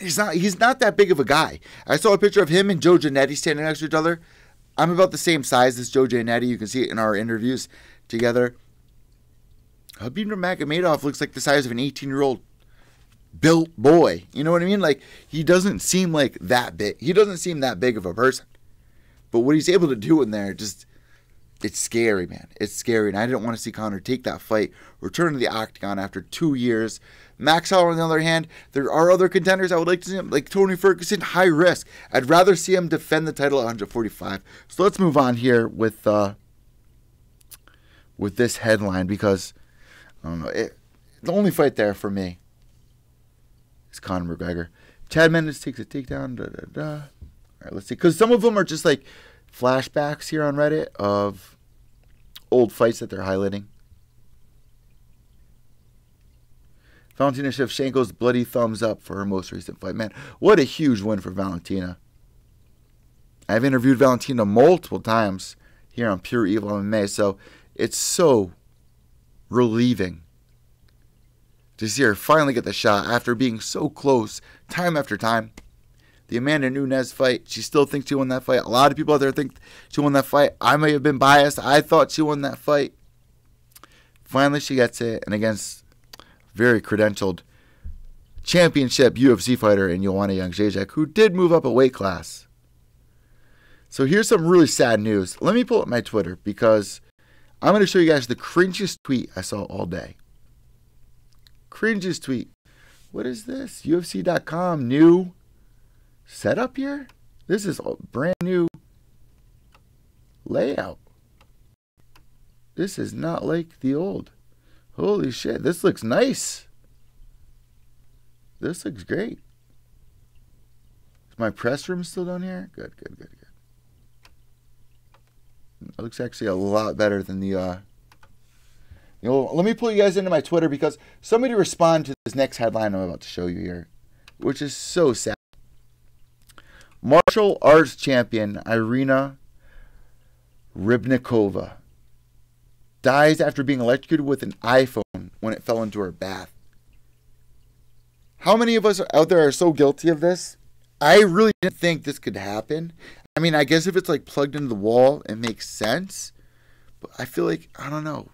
He's not that big of a guy. I saw a picture of him and Joe Giannetti standing next to each other. I'm about the same size as Joe Giannetti. You can see it in our interviews together. Khabib Nurmagomedov looks like the size of an 18-year-old built boy. You know what I mean? Like, he doesn't seem like that big. He doesn't seem that big of a person. But what he's able to do in there, it's scary, man. It's scary. And I didn't want to see Conor take that fight, return to the octagon after 2 years. Max Holloway, on the other hand, there are other contenders I would like to see him, like Tony Ferguson, high risk. I'd rather see him defend the title at 145. So let's move on here with this headline, because I don't know, the only fight there for me is Conor McGregor. Chad Mendes takes a takedown. All right, let's see, because some of them are just like flashbacks here on Reddit of old fights that they're highlighting. Valentina Shevchenko's bloody thumbs up for her most recent fight. Man, what a huge win for Valentina. I've interviewed Valentina multiple times here on Pure Evil MMA, so it's so relieving to see her finally get the shot after being so close time after time. The Amanda Nunes fight, she still thinks she won that fight. A lot of people out there think she won that fight. I may have been biased. I thought she won that fight. Finally, she gets it, and against very credentialed championship UFC fighter in Joanna Jędrzejczyk, who did move up a weight class. So here's some really sad news. Let me pull up my Twitter, because I'm going to show you guys the cringiest tweet I saw all day. cringiest tweet. What is this? UFC.com new setup here? This is a brand new layout. This is not like the old. Holy shit, this looks nice. This looks great. Is my press room still down here? Good. It looks actually a lot better than the let me pull you guys into my Twitter because somebody responded to this next headline I'm about to show you here, which is so sad. Martial arts champion Irina Rybnikova dies after being electrocuted with an iPhone when it fell into her bath. How many of us out there are so guilty of this? I really didn't think this could happen. I mean, I guess if it's like plugged into the wall, it makes sense. But I feel like, I don't know.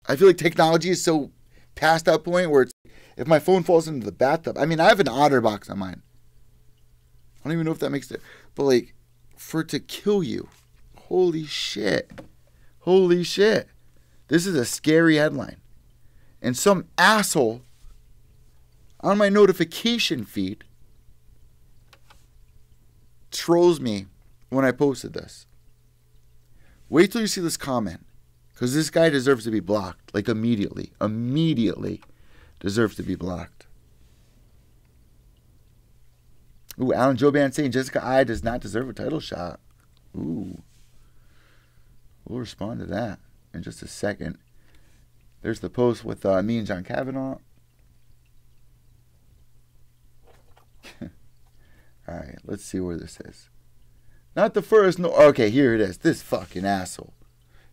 I feel like technology is so past that point where it's, if my phone falls into the bathtub. I mean, I have an OtterBox on mine. I don't even know if that makes it. But like, for it to kill you. Holy shit. Holy shit. This is a scary headline. And some asshole on my notification feed trolls me when I posted this. Wait till you see this comment. Because this guy deserves to be blocked. Like immediately. Immediately deserves to be blocked. Ooh, Alan Joban saying Jessica I does not deserve a title shot. Ooh. We'll respond to that in just a second. There's the post with me and John Kavanaugh. Alright, let's see where this is. Not the first. No. Okay, here it is. This fucking asshole.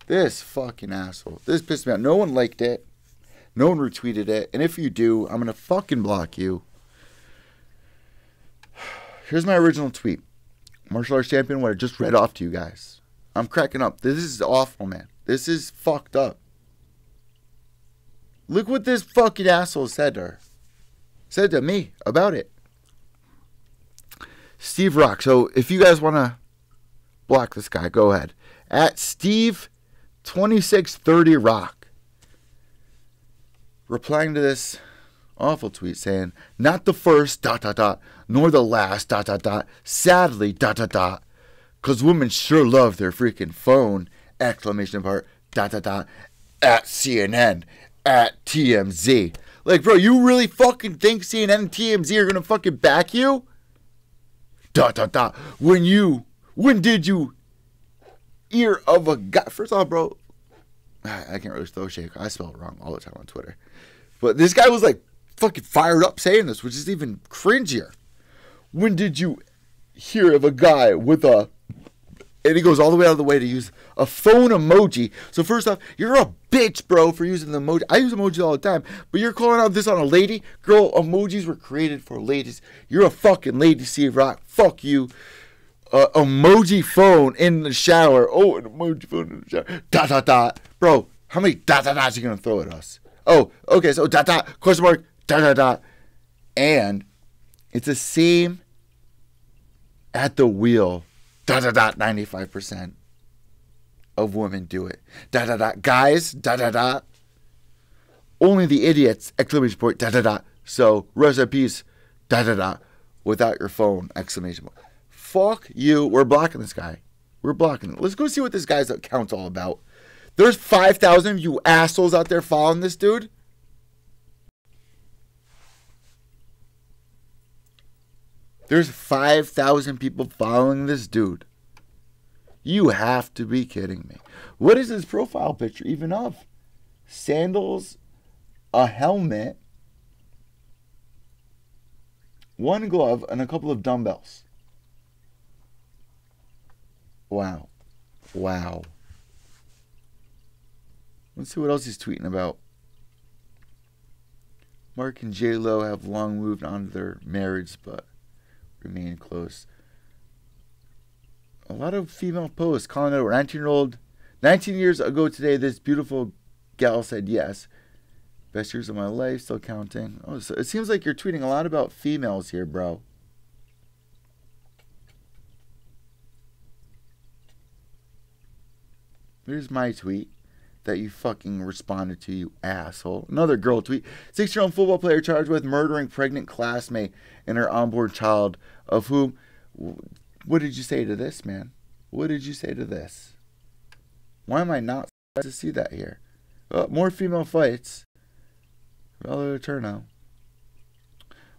This fucking asshole. This pissed me off. No one liked it. No one retweeted it. And if you do, I'm going to fucking block you. Here's my original tweet. Martial arts champion, what I just read off to you guys. I'm cracking up. This is awful, man. This is fucked up. Look what this fucking asshole said to her. Said to me about it. Steve Rock. So if you guys want to block this guy, go ahead. At Steve2630Rock. Replying to this awful tweet saying, not the first, ... nor the last, ... sadly, ... because women sure love their freaking phone, ! At CNN, at TMZ. Like, bro, you really fucking think CNN and TMZ are going to fucking back you? ... When did you hear of a guy? First off, bro, I can't really throw shake. I spell it wrong all the time on Twitter. But this guy was like fucking fired up saying this, which is even cringier. When did you hear of a guy with a... And he goes all the way out of the way to use a phone emoji. So first off, you're a bitch, bro, for using the emoji. I use emojis all the time. But you're calling out this on a lady? Girl, emojis were created for ladies. You're a fucking lady, Steve Rock. Fuck you. Emoji phone in the shower. Oh, an emoji phone in the shower. Bro, how many ... are you going to throw at us? Oh, okay, so ... question mark, ... And it's the same at the wheel. ... 95% of women do it. ... Guys, ... Only the idiots, ! So, recipes, ... Without your phone, ! Fuck you. We're blocking this guy. We're blocking him. Let's go see what this guy's account's all about. There's 5,000 of you assholes out there following this dude. There's 5,000 people following this dude. You have to be kidding me. What is his profile picture even of? Sandals, a helmet, one glove, and a couple of dumbbells. Wow. Wow. Let's see what else he's tweeting about. Mark and J-Lo have long moved on to their marriage, but remain close. A lot of female posts calling out 19 years ago today, this beautiful gal said yes. Best years of my life, still counting. Oh, so it seems like you're tweeting a lot about females here, bro. Here's my tweet. that you fucking responded to, you asshole. Another girl tweet. 6-year-old football player charged with murdering pregnant classmate and her unborn child, of whom... What did you say to this, man? What did you say to this? Why am I not to see that here? More female fights. Relative turnout.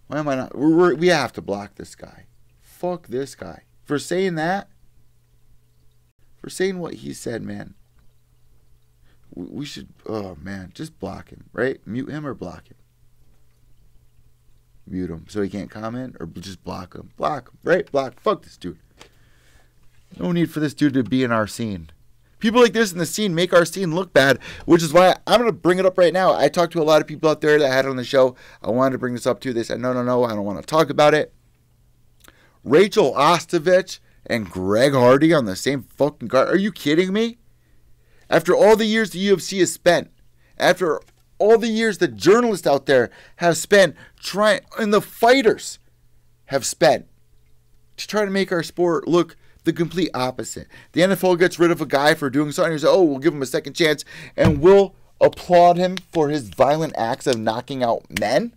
Why am I not... We have to block this guy. Fuck this guy. For saying that, for saying what he said, man, we should, oh man, just block him, right? Mute him or block him. Mute him so he can't comment, or just block him. Block him, right? Block. Fuck this dude. No need for this dude to be in our scene. People like this in the scene make our scene look bad, which is why I'm going to bring it up right now. I talked to a lot of people out there that had it on the show. I wanted to bring this up too. They said, no, I don't want to talk about it. Rachel Ostovich and Greg Hardy on the same fucking card. Are you kidding me? After all the years the UFC has spent, after all the years the journalists out there have spent trying, and the fighters have spent to try to make our sport look the complete opposite. The NFL gets rid of a guy for doing something. You say, oh, we'll give him a second chance, and we'll applaud him for his violent acts of knocking out men.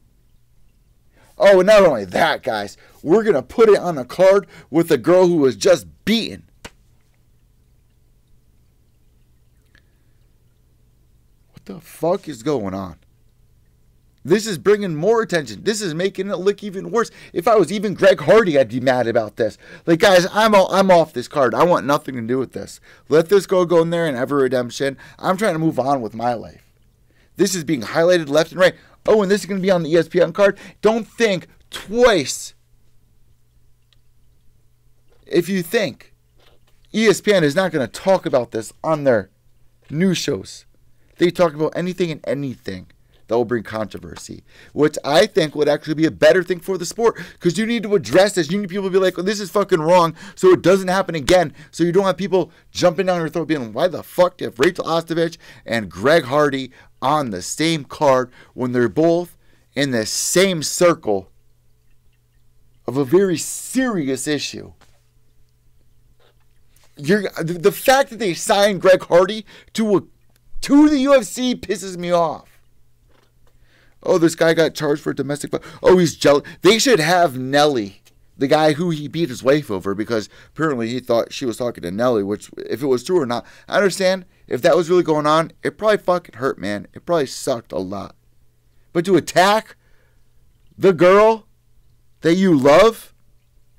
Oh, and not only that, guys, we're going to put it on a card with a girl who was just beaten. What the fuck is going on? This is bringing more attention. This is making it look even worse. If I was even Greg Hardy, I'd be mad about this. Like, guys, I'm off this card. I want nothing to do with this. Let this go in there and have a redemption. I'm trying to move on with my life. This is being highlighted left and right. Oh, and this is going to be on the ESPN card. Don't think twice if you think ESPN is not going to talk about this on their news shows. They talk about anything and anything that will bring controversy, which I think would actually be a better thing for the sport, because you need to address this. You need people to be like, well, this is fucking wrong, so it doesn't happen again, so you don't have people jumping down your throat being, why the fuck do you have Rachel Ostovich and Greg Hardy on the same card when they're both in the same circle of a very serious issue? The fact that they signed Greg Hardy to the UFC pisses me off. Oh, this guy got charged for domestic violence. Oh, he's jealous. They should have Nelly, the guy who he beat his wife over, because apparently he thought she was talking to Nelly, which, if it was true or not, I understand. If that was really going on, it probably fucking hurt, man. It probably sucked a lot. But to attack the girl that you love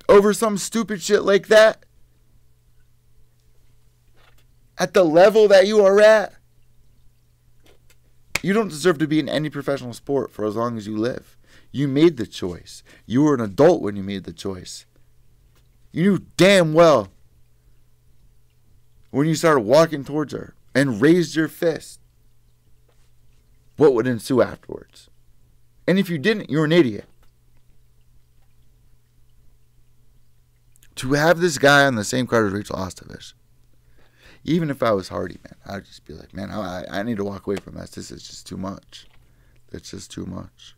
over some stupid shit like that, at the level that you are at, you don't deserve to be in any professional sport for as long as you live. You made the choice. You were an adult when you made the choice. You knew damn well when you started walking towards her and raised your fist what would ensue afterwards. And if you didn't, you're an idiot. To have this guy on the same card as Rachel Ostovich, even if I was Hardy, man, I'd just be like, man, I need to walk away from this. This is just too much. It's just too much.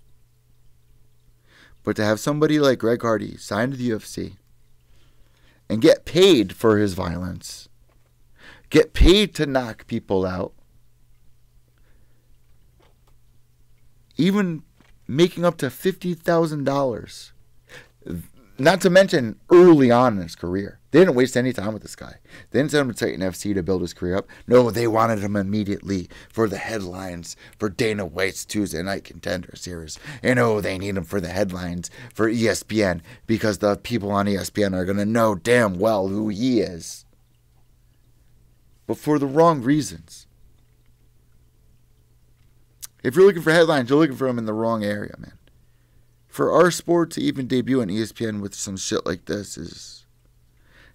But to have somebody like Greg Hardy sign to the UFC and get paid for his violence, get paid to knock people out, even making up to $50,000, not to mention early on in his career. They didn't waste any time with this guy. They didn't send him to Titan FC to build his career up. No, they wanted him immediately for the headlines for Dana White's Tuesday Night Contender Series. And oh, they need him for the headlines for ESPN, because the people on ESPN are going to know damn well who he is. But for the wrong reasons. If you're looking for headlines, you're looking for them in the wrong area, man. For our sport to even debut on ESPN with some shit like this is...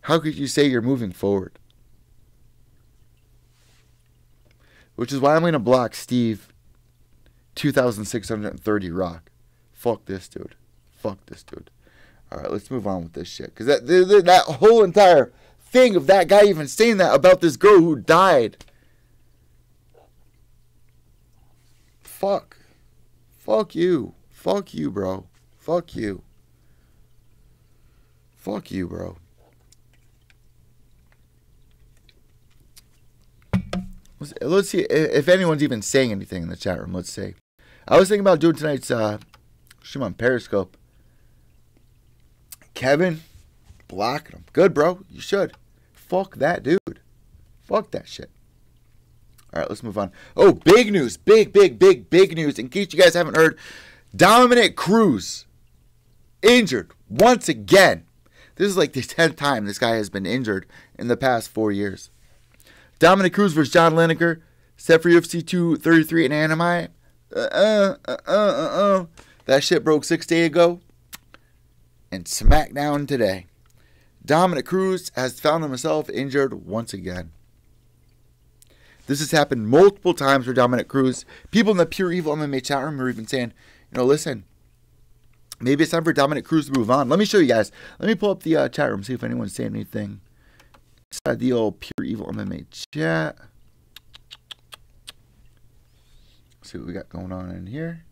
How could you say you're moving forward? Which is why I'm going to block Steve 2630 Rock. Fuck this dude. Fuck this dude. Alright, let's move on with this shit. Because that whole entire thing of that guy even saying that about this girl who died. Fuck. Fuck you. Fuck you, bro. Fuck you. Fuck you, bro. Let's see if anyone's even saying anything in the chat room. Let's see. I was thinking about doing tonight's stream on Periscope. Kevin, blocking him. Good, bro. You should. Fuck that dude. Fuck that shit. All right, let's move on. Oh, big news. Big news. In case you guys haven't heard, Dominick Cruz injured once again. This is like the 10th time this guy has been injured in the past 4 years. Dominick Cruz versus John Lineker, set for UFC 233 in Anaheim. That shit broke 6 days ago. And SmackDown today. Dominick Cruz has found himself injured once again. This has happened multiple times for Dominick Cruz. People in the Pure Evil MMA chat room are even saying, listen, maybe it's time for Dominick Cruz to move on. Let me show you guys. Let me pull up the chat room, see if anyone's saying anything. Inside the old Pure Evil MMA chat. See what we got going on in here.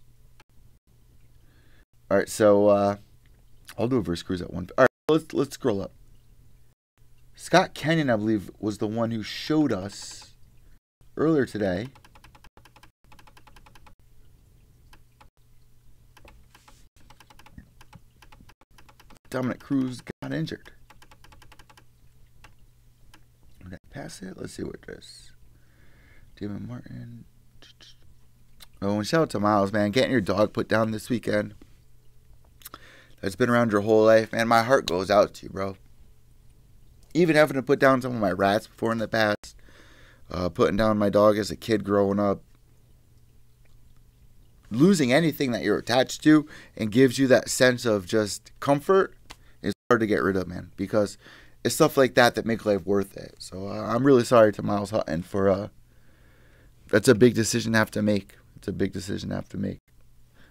All right, so I'll do a versus Cruz at one. All right, let's scroll up. Scott Kenyon, I believe, was the one who showed us earlier today. Dominick Cruz got injured. Did I pass it? Let's see what it is. Damon Martin. Oh, and shout out to Miles, man. Getting your dog put down this weekend. That's been around your whole life, man. My heart goes out to you, bro. Even having to put down some of my rats before in the past. Putting down my dog as a kid growing up. Losing anything that you're attached to and gives you that sense of just comfort is hard to get rid of, man. Because it's stuff like that that make life worth it. So I'm really sorry to Miles Hutton for... that's a big decision to have to make. It's a big decision to have to make.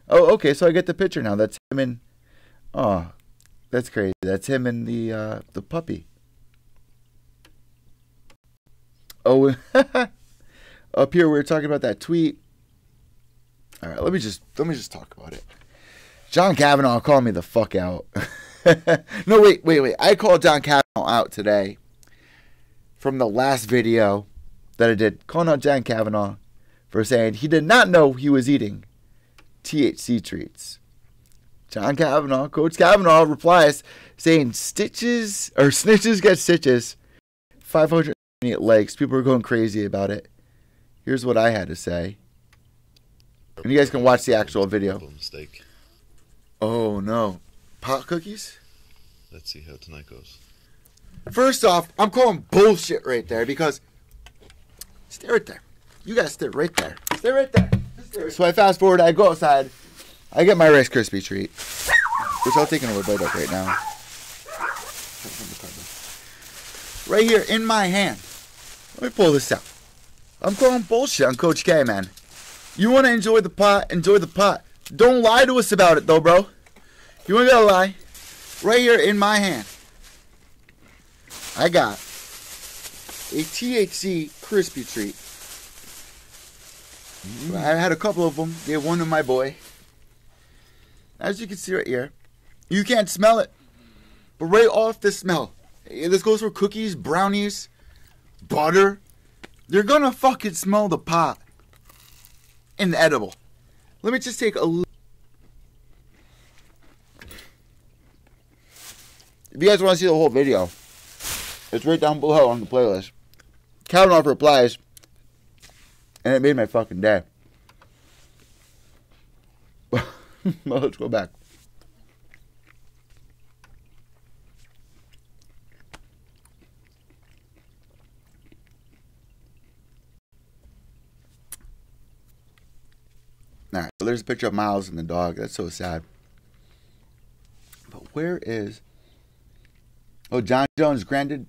Oh, okay, so I get the picture now. That's him and... Oh, that's crazy. That's him and the puppy. Oh, up here we were talking about that tweet. All right, let me just talk about it. John Kavanaugh called me the fuck out. No, wait. I called John Kavanaugh out today from the last video that I did, calling out John Kavanaugh for saying he did not know he was eating THC treats. John Kavanaugh, Coach Kavanaugh replies saying snitches get stitches. 500 likes. People are going crazy about it. Here's what I had to say. And you guys can watch the actual video. Mistake. Oh no. Pot cookies? Let's see how tonight goes. First off, I'm calling bullshit right there because stay right there. You guys stay right there. Stay right there. So I fast forward, I go outside, I get my Rice Krispie treat, which I'll take another bite up right now. Right here in my hand. Let me pull this out. I'm calling bullshit on Coach K, man. You want to enjoy the pot? Enjoy the pot. Don't lie to us about it, though, bro. You ain't gotta lie. Right here in my hand, I got a THC Krispie treat. I had a couple of them. Gave one to my boy. As you can see right here, you can't smell it, but right off the smell, this goes for cookies, brownies, butter. You're gonna fucking smell the pot and the edible. Let me just take a little. If you guys want to see the whole video, it's right down below on the playlist. Kavanaugh replies, and it made my fucking day. Well, let's go back. Alright, so there's a picture of Miles and the dog. That's so sad. But where is... Oh, John Jones granted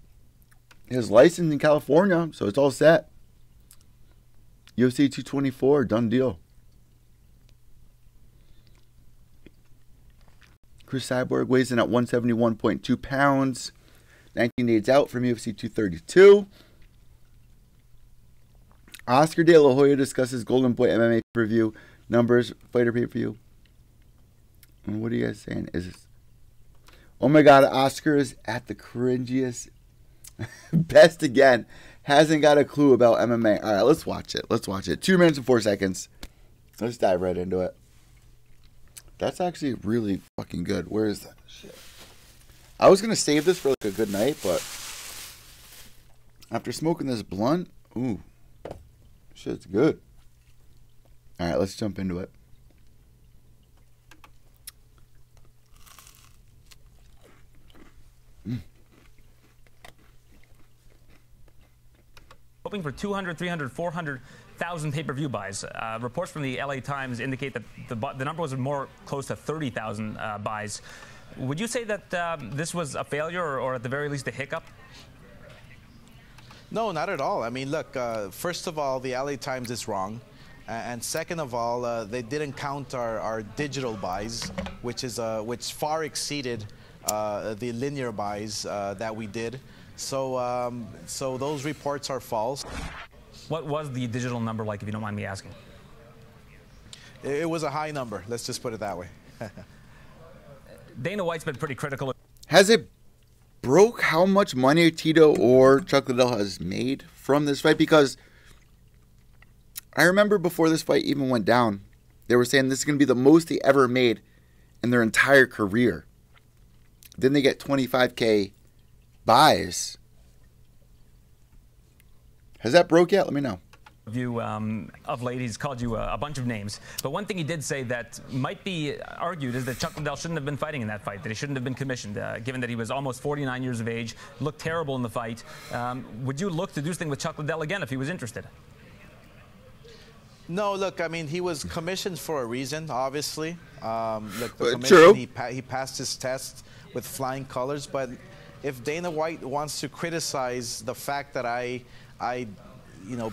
his license in California, so it's all set. UFC 224, done deal. Chris Cyborg weighs in at 171.2 pounds. 19 days out from UFC 232. Oscar De La Hoya discusses Golden Boy MMA pay-per-view numbers, fighter pay-per-view. And what are you guys saying? Is this... Oh my God, Oscar is at the cringiest. Best again. hasn't got a clue about MMA. All right, let's watch it. Let's watch it. 2 minutes and 4 seconds. Let's dive right into it. That's actually really fucking good. Where is that shit? I was going to save this for like a good night, but after smoking this blunt, ooh, shit's good. All right, let's jump into it. Hoping for 200, 300, 400,000 pay-per-view buys. Reports from the LA Times indicate that the number was more close to 30,000 buys. Would you say that this was a failure or at the very least a hiccup? No, not at all. I mean, look, first of all, the LA Times is wrong. And second of all, they didn't count our digital buys, which far exceeded the linear buys that we did. So those reports are false. What was the digital number like, if you don't mind me asking? It was a high number. Let's just put it that way. Dana White's been pretty critical. Has it broke how much money Tito or Chuck Liddell has made from this fight? Because I remember before this fight even went down, they were saying this is going to be the most they ever made in their entire career. Then they get 25K buys. Has that broke yet? Let me know. You of late, he's called you a bunch of names, but one thing he did say that might be argued is that Chuck Liddell shouldn't have been fighting in that fight, that he shouldn't have been commissioned, given that he was almost 49 years of age, looked terrible in the fight. Would you look to do something with Chuck Liddell again if he was interested? No, look, I mean, he was commissioned for a reason, obviously. Look, the true. He passed his test with flying colors, but if Dana White wants to criticize the fact that I you know,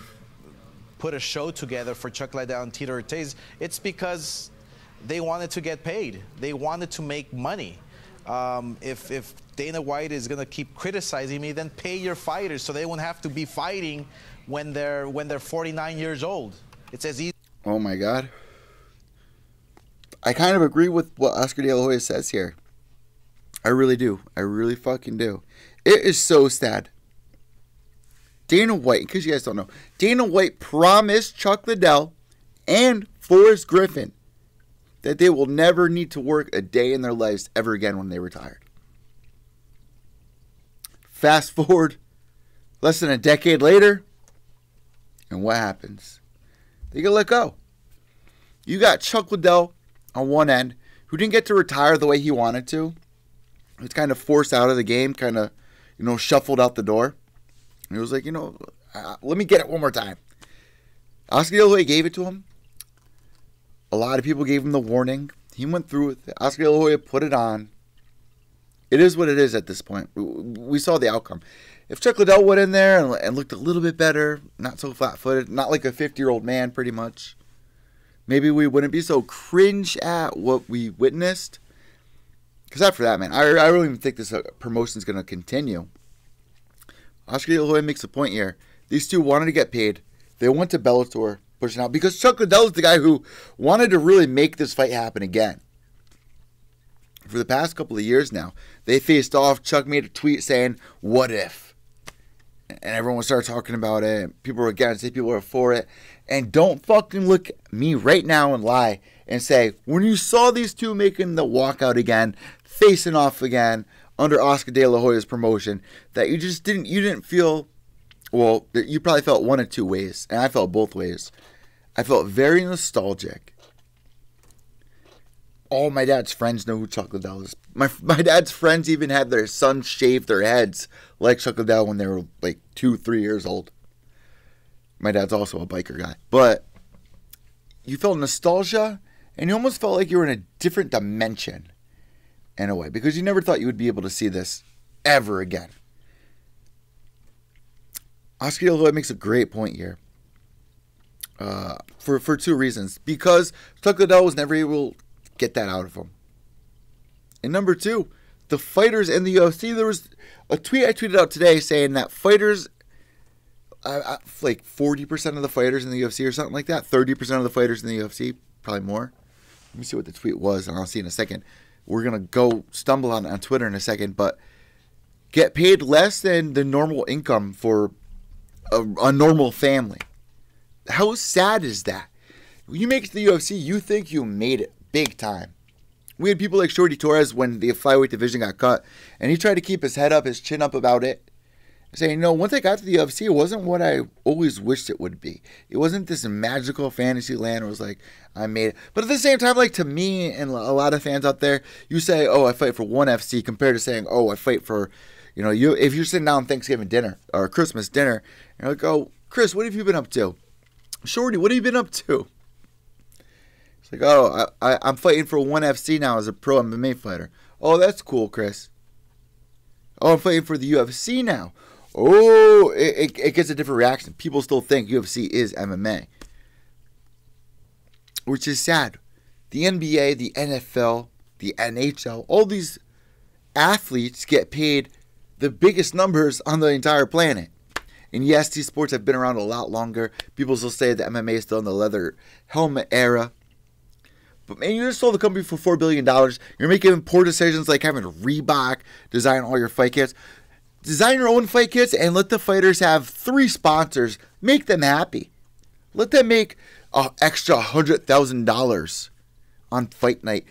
put a show together for Chuck Liddell and Tito Ortiz, it's because they wanted to get paid. They wanted to make money. If Dana White is going to keep criticizing me, then pay your fighters so they won't have to be fighting when they're 49 years old. It's as easy. Oh my God. I kind of agree with what Oscar De La Hoya says here. I really do. I really fucking do. It is so sad. Dana White, because you guys don't know, Dana White promised Chuck Liddell and Forrest Griffin that they will never need to work a day in their lives ever again when they retire. Fast forward less than a decade later, and what happens? They get let go. You got Chuck Liddell on one end, who didn't get to retire the way he wanted to. He was kind of forced out of the game, kind of, you know, shuffled out the door. And he was like, you know, let me get it one more time. Oscar De La Hoya gave it to him. A lot of people gave him the warning. He went through with it. Oscar De La Hoya put it on. It is what it is at this point. We saw the outcome. If Chuck Liddell went in there and looked a little bit better, not so flat-footed, not like a 50-year-old man pretty much, maybe we wouldn't be so cringe at what we witnessed. Because after that, man, I really even think this promotion is going to continue. Oscar De La Hoya makes a point here. These two wanted to get paid. They went to Bellator, pushing out, because Chuck Liddell is the guy who wanted to really make this fight happen again. For the past couple of years now, they faced off. Chuck made a tweet saying, "What if?" And everyone started talking about it. People were against it. People were for it. And don't fucking look at me right now and lie and say, when you saw these two making the walkout again, facing off again under Oscar De La Hoya's promotion, that you didn't feel, well, you probably felt one of two ways. And I felt both ways. I felt very nostalgic. All my dad's friends know who Chuck Liddell is. My dad's friends even had their sons shave their heads like Chuck Liddell when they were like 2-3 years old. My dad's also a biker guy. But you felt nostalgia, and you almost felt like you were in a different dimension in a way, because you never thought you would be able to see this ever again. Oscar De La Hoya makes a great point here. For two reasons. Because Chuck Liddell was never able to get that out of him. And number two, the fighters in the UFC, there was a tweet I tweeted out today saying that fighters, like 40% of the fighters in the UFC or something like that, 30% of the fighters in the UFC, probably more. Let me see what the tweet was, and I'll see in a second. We're going to go stumble on Twitter in a second, but get paid less than the normal income for a normal family. How sad is that? When you make it to the UFC, you think you made it big time. We had people like Shorty Torres when the flyweight division got cut, and he tried to keep his head up, his chin up about it, saying, no, once I got to the UFC, it wasn't what I always wished it would be. It wasn't this magical fantasy land where it was like, I made it. But at the same time, like to me and a lot of fans out there, you say, oh, I fight for ONE FC compared to saying, oh, I fight for, you know, if you're sitting down Thanksgiving dinner or Christmas dinner, and you're like, oh, Chris, what have you been up to? Shorty, what have you been up to? It's like, oh, I'm fighting for ONE FC now as a pro MMA fighter. Oh, that's cool, Chris. Oh, I'm fighting for the UFC now. Oh, it gets a different reaction. People still think UFC is MMA, which is sad. The NBA, the NFL, the NHL, all these athletes get paid the biggest numbers on the entire planet. And yes, these sports have been around a lot longer. People still say that MMA is still in the leather helmet era. But man, you just sold the company for $4 billion. You're making poor decisions like having Reebok design all your fight kits. Design your own fight kits and let the fighters have 3 sponsors. Make them happy. Let them make an extra $100,000 on fight night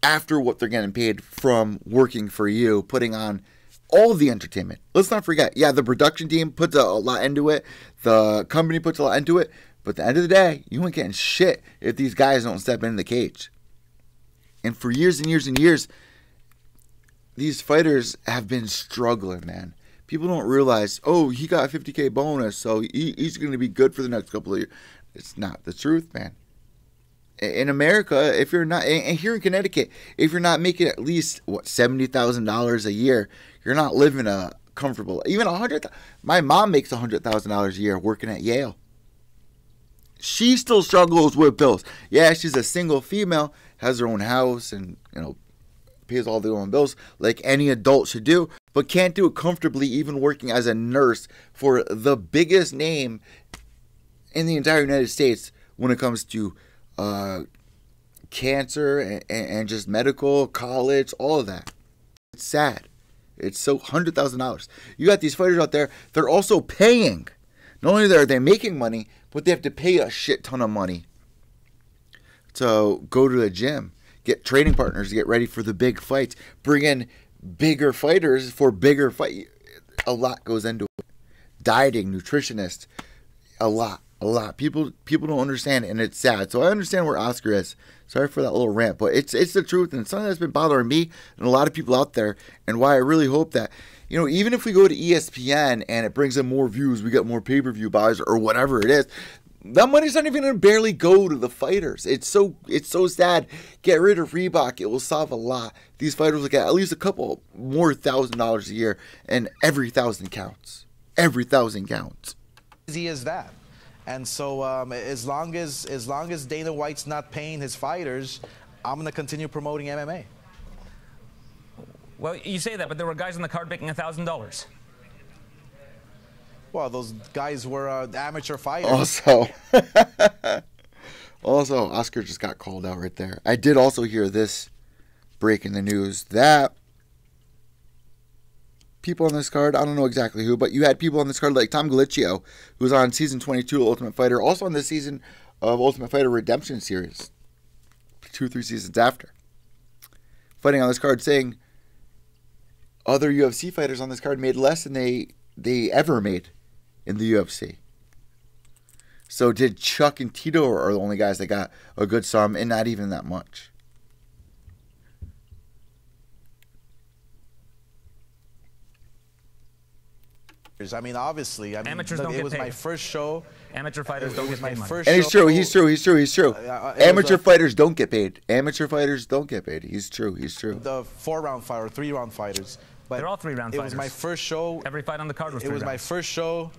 after what they're getting paid from working for you, putting on all the entertainment. Let's not forget, yeah, the production team puts a lot into it. The company puts a lot into it. But at the end of the day, you ain't getting shit if these guys don't step in the cage. And for years and years and years, these fighters have been struggling, man. People don't realize, oh, he got a $50K bonus, so he's going to be good for the next couple of years. It's not the truth, man. In America, if you're not, and here in Connecticut, if you're not making at least, what, $70,000 a year, you're not living a comfortable, even $100,000. My mom makes $100,000 a year working at Yale. She still struggles with bills. Yeah, she's a single female, has her own house, and, you know, pays all their own bills like any adult should do, but can't do it comfortably even working as a nurse for the biggest name in the entire United States when it comes to cancer and just medical, college, all of that. It's sad. It's so $100,000. You got these fighters out there, they're also paying. Not only are they making money, but they have to pay a shit ton of money to go to the gym, get training partners to get ready for the big fights, bring in bigger fighters for bigger fight. A lot goes into it. Dieting, nutritionists, a lot. People don't understand it, and it's sad. So I understand where Oscar is. Sorry for that little rant, but it's the truth, and it's something that's been bothering me and a lot of people out there, and why I really hope that, you know, even if we go to ESPN and it brings in more views, we get more pay-per-view buys or whatever it is, that money's not even going to barely go to the fighters. It's so sad. Get rid of Reebok. It will solve a lot. These fighters will get at least a couple more $1,000 a year, and every 1,000 counts. Every 1,000 counts. Easy as that. And so as long as Dana White's not paying his fighters, I'm going to continue promoting MMA. Well, you say that, but there were guys on the card making $1,000. Well, those guys were amateur fighters. Also, Oscar just got called out right there. I did also hear this break in the news that people on this card, I don't know exactly who, but you had people on this card like Tom Galicchio, who was on season 22 of Ultimate Fighter, also on this season of Ultimate Fighter Redemption Series, 2 or 3 seasons after, fighting on this card, saying other UFC fighters on this card made less than they ever made in the UFC. So did Chuck and Tito are the only guys that got a good sum, and not even that much. I mean, obviously, amateurs don't get paid. It was my first show. Amateur fighters don't get paid money. And he's true. He's true. Amateur fighters don't get paid. Amateur fighters don't get paid. He's true. The 4-round fighter, or 3-round fighters. But they're all 3-round fighters. It was my first show. Every fight on the card was 3 rounds. My first show.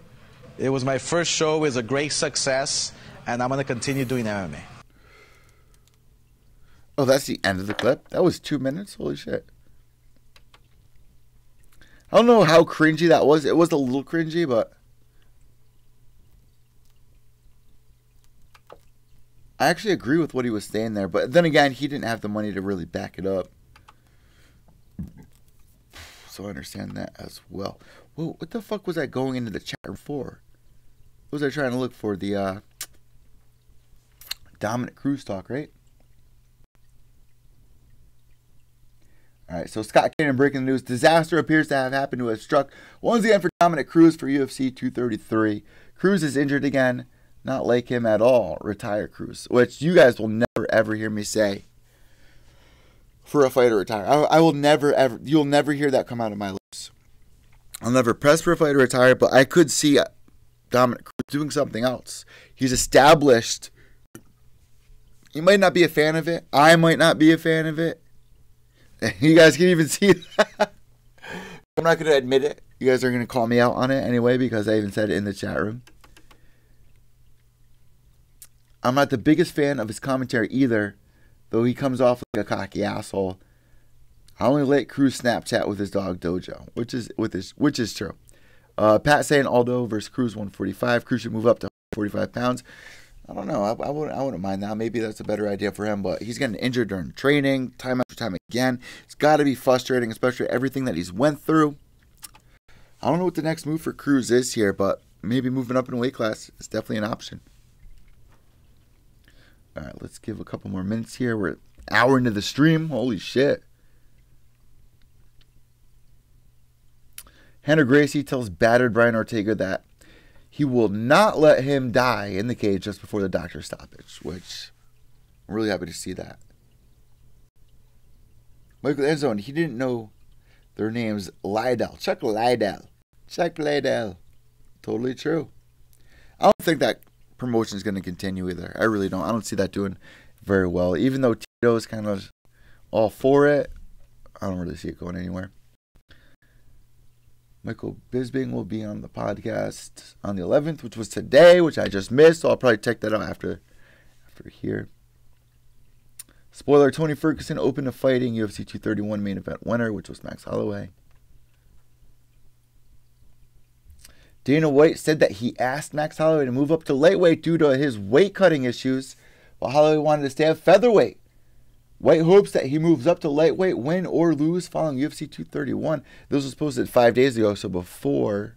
It was my first show. It was a great success, and I'm going to continue doing MMA. Oh, that's the end of the clip? That was 2 minutes? Holy shit. I don't know how cringy that was. It was a little cringy, but I actually agree with what he was saying there. But then again, he didn't have the money to really back it up. So I understand that as well. Whoa, what the fuck was I going into the chat room for? What was I trying to look for? The Dominick Cruz talk, right? All right, so Scott Cannon breaking the news. Disaster appears to have happened to have struck once again for Dominick Cruz for UFC 233. Cruz is injured again. Not like him at all. Retire Cruz. Which you guys will never, ever hear me say for a fighter retire. I will never, ever, you'll never hear that come out of my lips. I'll never press for a fighter to retire, but I could see Dominick Cruz doing something else. He's established. You might not be a fan of it. I might not be a fan of it. You guys can even see that. I'm not going to admit it. You guys are going to call me out on it anyway because I even said it in the chat room. I'm not the biggest fan of his commentary either, though he comes off like a cocky asshole. I only let Cruz Snapchat with his dog Dojo, which is true. Pat saying Aldo versus Cruz 145. Cruz should move up to 45 pounds. I don't know. I wouldn't mind that. Maybe that's a better idea for him, but he's getting injured during training, time after time again. It's got to be frustrating, especially everything that he's went through. I don't know what the next move for Cruz is here, but maybe moving up in weight class is definitely an option. All right, let's give a couple more minutes here. We're an hour into the stream. Holy shit. Hannah Gracie tells battered Brian Ortega that he will not let him die in the cage just before the doctor's stoppage, which I'm really happy to see that. Michael Endzone, he didn't know their names. Liddell. Chuck Liddell. Chuck Liddell. Totally true. I don't think that promotion is going to continue either. I really don't. I don't see that doing very well. Even though Tito is kind of all for it, I don't really see it going anywhere. Michael Bisping will be on the podcast on the 11th, which was today, which I just missed. So I'll probably check that out after here. Spoiler, Tony Ferguson opened to fighting UFC 231 main event winner, which was Max Holloway. Dana White said that he asked Max Holloway to move up to lightweight due to his weight cutting issues, while Holloway wanted to stay at featherweight. White hopes that he moves up to lightweight, win or lose, following UFC 231. This was posted 5 days ago, so before.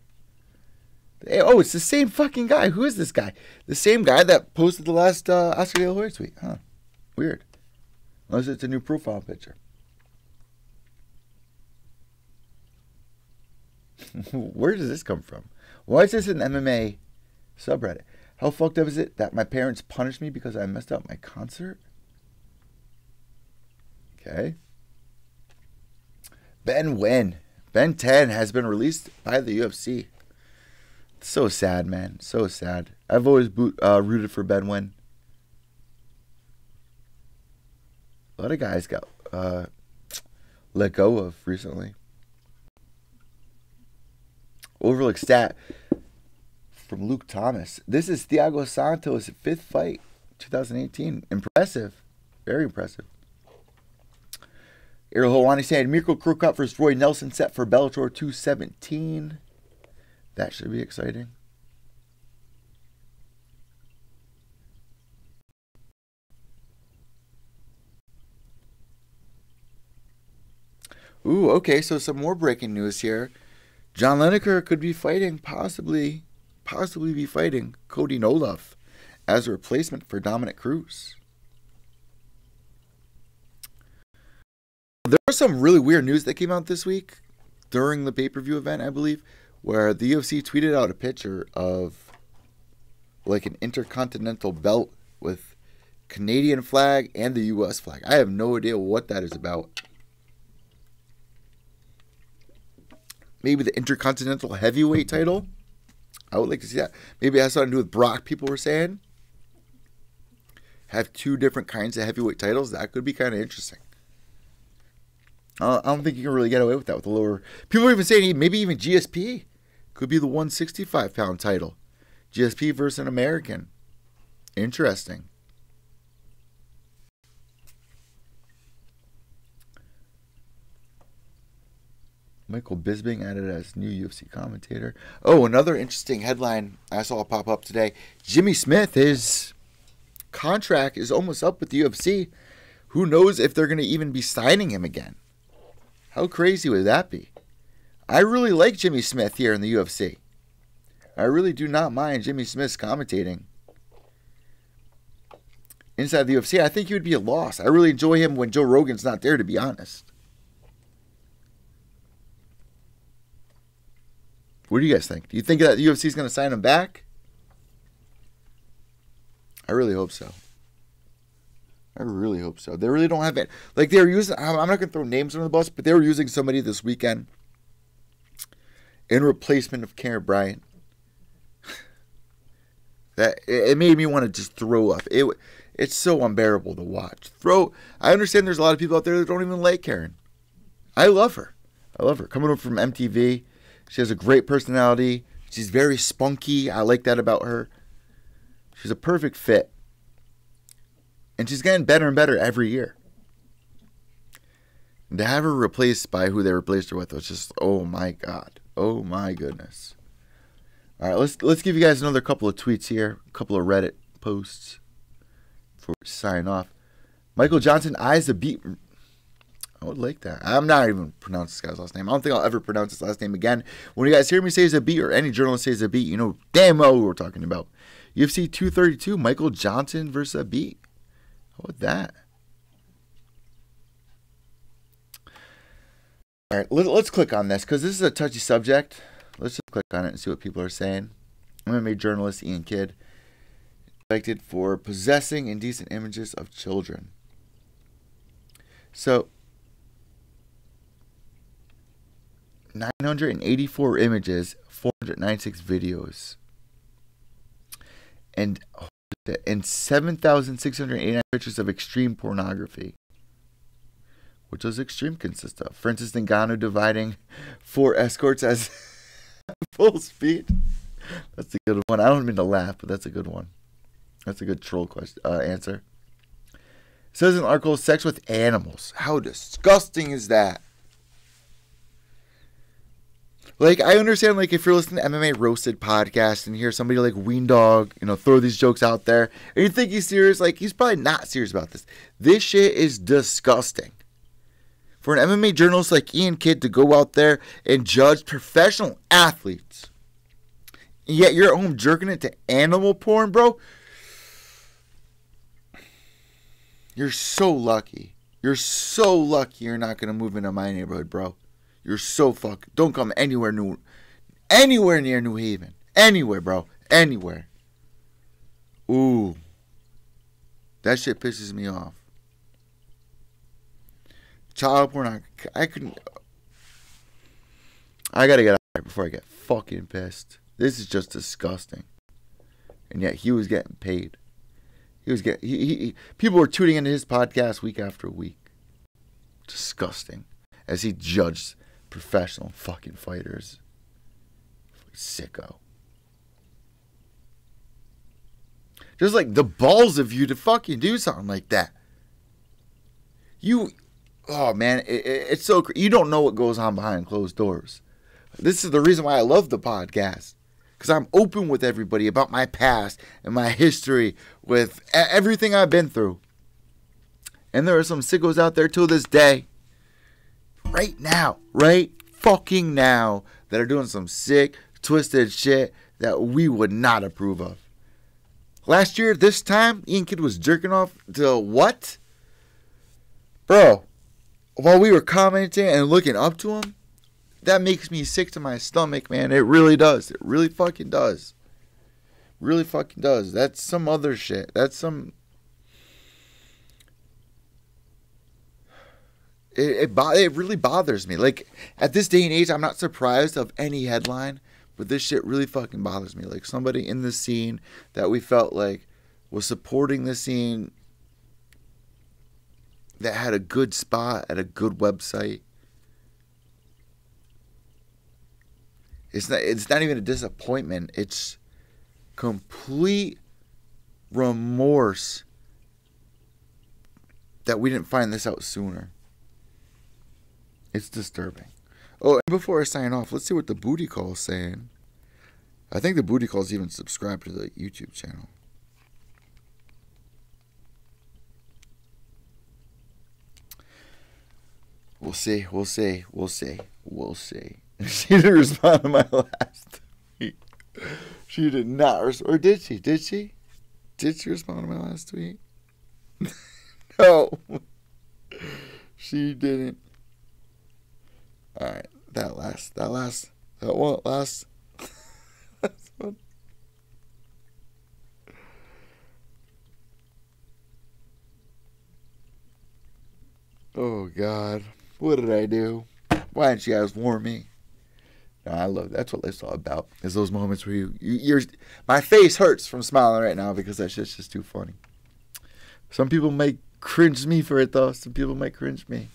Oh, it's the same fucking guy. Who is this guy? The same guy that posted the last Oscar De La Hoya tweet. Huh. Weird. Unless it's a new profile picture. Where does this come from? Why is this an MMA subreddit? How fucked up is it that my parents punished me because I messed up my concert? Okay. Ben Wen. Ben 10 has been released by the UFC. So sad, man. So sad. I've always rooted for Ben Wen. A lot of guys got let go of recently. Overlook stat from Luke Thomas. This is Thiago Santos' 5th fight, 2018. Impressive. Very impressive. Ariel Helwani saying Mirko Crocop versus Roy Nelson set for Bellator 217. That should be exciting. Ooh, okay, so some more breaking news here. John Lineker could be fighting, possibly be fighting Cody Noloff as a replacement for Dominick Cruz. There was some really weird news that came out this week during the pay-per-view event, I believe, where the UFC tweeted out a picture of like an intercontinental belt with Canadian flag and the US flag. I have no idea what that is about. Maybe the Intercontinental Heavyweight title? I would like to see that. Maybe it has something to do with Brock, people were saying. Have 2 different kinds of heavyweight titles. That could be kind of interesting. I don't think you can really get away with that with the lower. People are even saying maybe even GSP could be the 165-pound title. GSP versus an American. Interesting. Michael Bisping added as new UFC commentator. Oh, another interesting headline I saw pop up today. Jimmy Smith, his contract is almost up with the UFC. Who knows if they're going to even be signing him again? How crazy would that be? I really like Jimmy Smith here in the UFC. I really do not mind Jimmy Smith's commentating inside the UFC. I think he would be a loss. I really enjoy him when Joe Rogan's not there, to be honest. What do you guys think? Do you think that the UFC is going to sign him back? I really hope so. I really hope so. They really don't have it. Like, they were using, I'm not going to throw names on the bus, but they were using somebody this weekend in replacement of Karen Bryant. That it made me want to just throw up. It's so unbearable to watch. I understand there's a lot of people out there that don't even like Karen. I love her. I love her. Coming over from MTV, she has a great personality. She's very spunky. I like that about her. She's a perfect fit. And she's getting better and better every year. And to have her replaced by who they replaced her with was just, oh my God. Oh my goodness. All right, let's give you guys another couple of tweets here. A couple of Reddit posts before we sign off. Michael Johnson eyes a beat. I would like that. I'm not even pronouncing this guy's last name. I don't think I'll ever pronounce his last name again. When you guys hear me say Zabit or any journalist say Zabit, you know damn well who we're talking about. UFC 232, Michael Johnson versus Zabit. How about that? All right, let's click on this because this is a touchy subject. Let's just click on it and see what people are saying. MMA journalist Ian Kidd convicted for possessing indecent images of children. So, 984 images, 496 videos, and 7,689 pictures of extreme pornography. What does extreme consist of? Francis Ngannou dividing 4 escorts as full speed. That's a good one. I don't mean to laugh, but that's a good one. That's a good troll question answer. It says in the article, sex with animals. How disgusting is that? Like, I understand, like, if you're listening to MMA Roasted podcast and hear somebody like Weendog, throw these jokes out there, and you think he's serious, like, he's probably not serious about this. This shit is disgusting. For an MMA journalist like Ian Kidd to go out there and judge professional athletes, and yet you're at home jerking it to animal porn, bro. You're so lucky. You're so lucky you're not going to move into my neighborhood, bro. You're so fucking... Don't come anywhere near New Haven. Anywhere, bro. Anywhere. Ooh. That shit pisses me off. Child porn, I couldn't... I gotta get out of here before I get fucking pissed. This is just disgusting. And yet he was getting paid. He was getting... people were tuning into his podcast week after week. Disgusting. As he judged professional fucking fighters. Sicko. Just like the balls of you to fucking do something like that. Oh man, it's so... You don't know what goes on behind closed doors. This is the reason why I love the podcast. Because I'm open with everybody about my past and my history with everything I've been through. And there are some sickos out there till this day, right now, right fucking now, that are doing some sick, twisted shit that we would not approve of. Last year, this time, Ian Kidd was jerking off to what? Bro, while we were commenting and looking up to him, that makes me sick to my stomach, man. It really does. It really fucking does. Really fucking does. That's some other shit. That's some... It really bothers me. Like, at this day and age, I'm not surprised of any headline, but this shit really fucking bothers me. Like, somebody in the scene that we felt like was supporting the scene, that had a good spot at a good website. It's not even a disappointment. It's complete remorse that we didn't find this out sooner. It's disturbing. Oh, and before I sign off, let's see what the booty call is saying. I think the booty call is even subscribed to the YouTube channel. We'll see. She didn't respond to my last tweet. She did not respond. Or did she? Did she? Did she respond to my last tweet? No. She didn't. Alright. That last one. Oh, God. What did I do? Why didn't you guys warn me? No, I love that. That's what life's all about. Is those moments where you're my face hurts from smiling right now because that shit's just too funny. Some people might cringe me for it, though. Some people might cringe me.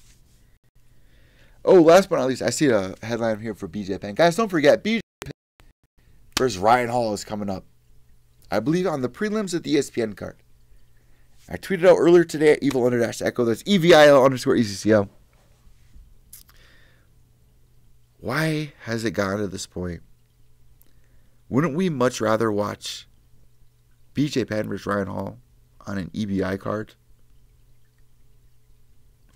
Oh, last but not least, I see a headline here for BJ Penn. Guys, don't forget, BJ Penn versus Ryan Hall is coming up. I believe on the prelims of the ESPN card. I tweeted out earlier today at evil_echo. That's EVIL_ECCO. Why has it gotten to this point? Wouldn't we much rather watch BJ Penn versus Ryan Hall on an EBI card?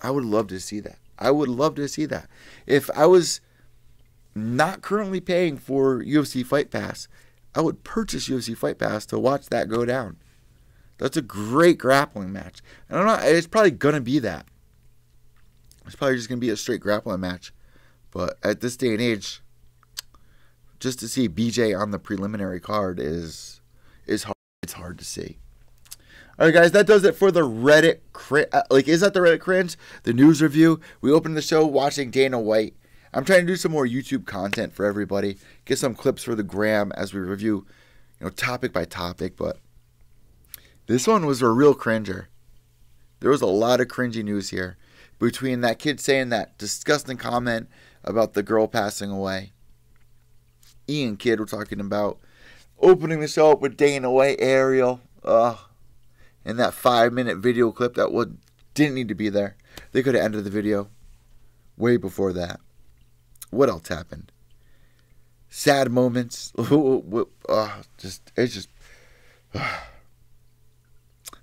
I would love to see that. I would love to see that. If I was not currently paying for UFC Fight Pass, I would purchase UFC Fight Pass to watch that go down. That's a great grappling match. And I'm not, it's probably going to be that. It's probably just going to be a straight grappling match. But at this day and age, just to see BJ on the preliminary card is hard. It's hard to see. All right, guys, that does it for the Reddit is that the Reddit cringe? The news review. We opened the show watching Dana White. I'm trying to do some more YouTube content for everybody. Get some clips for the gram as we review, topic by topic. But this one was a real cringer. There was a lot of cringy news here. Between that kid saying that disgusting comment about the girl passing away. Ian Kidd, we're talking about. Opening the show up with Dana White, Ariel. And that 5-minute video clip that didn't need to be there. They could have ended the video way before that. What else happened? Sad moments. Hope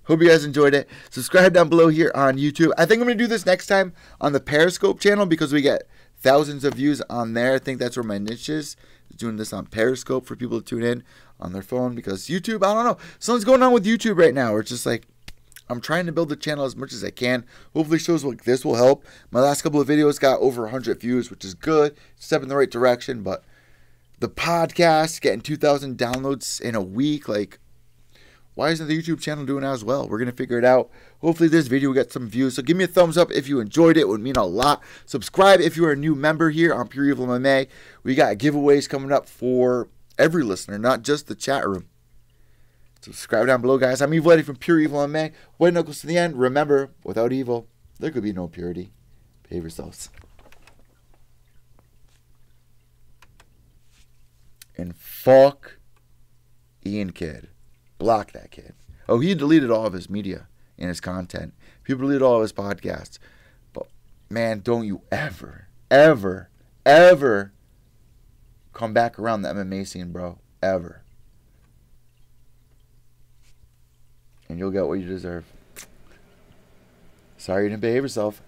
you guys enjoyed it. Subscribe down below here on YouTube. I think I'm going to do this next time on the Periscope channel because we get thousands of views on there. I think that's where my niche is. Doing this on Periscope for people to tune in on their phone because YouTube, I don't know. Something's going on with YouTube right now. It's just like I'm trying to build the channel as much as I can. Hopefully shows like this will help. My last couple of videos got over 100 views, which is good. Step in the right direction. But the podcast getting 2,000 downloads in a week, why isn't the YouTube channel doing as well? We're going to figure it out. Hopefully this video will get some views. So give me a thumbs up if you enjoyed it. It would mean a lot. Subscribe if you're a new member here on Pure Evil MMA. We got giveaways coming up for every listener, not just the chat room. Subscribe down below, guys. I'm Evil Eddie from Pure Evil MMA. White knuckles to the end. Remember, without evil, there could be no purity. Behave yourselves. And fuck Ian Kidd. Block that kid. Oh, he deleted all of his media and his content. People deleted all of his podcasts. But, man, don't you ever, ever, ever come back around the MMA scene, bro. Ever. And you'll get what you deserve. Sorry you didn't behave yourself.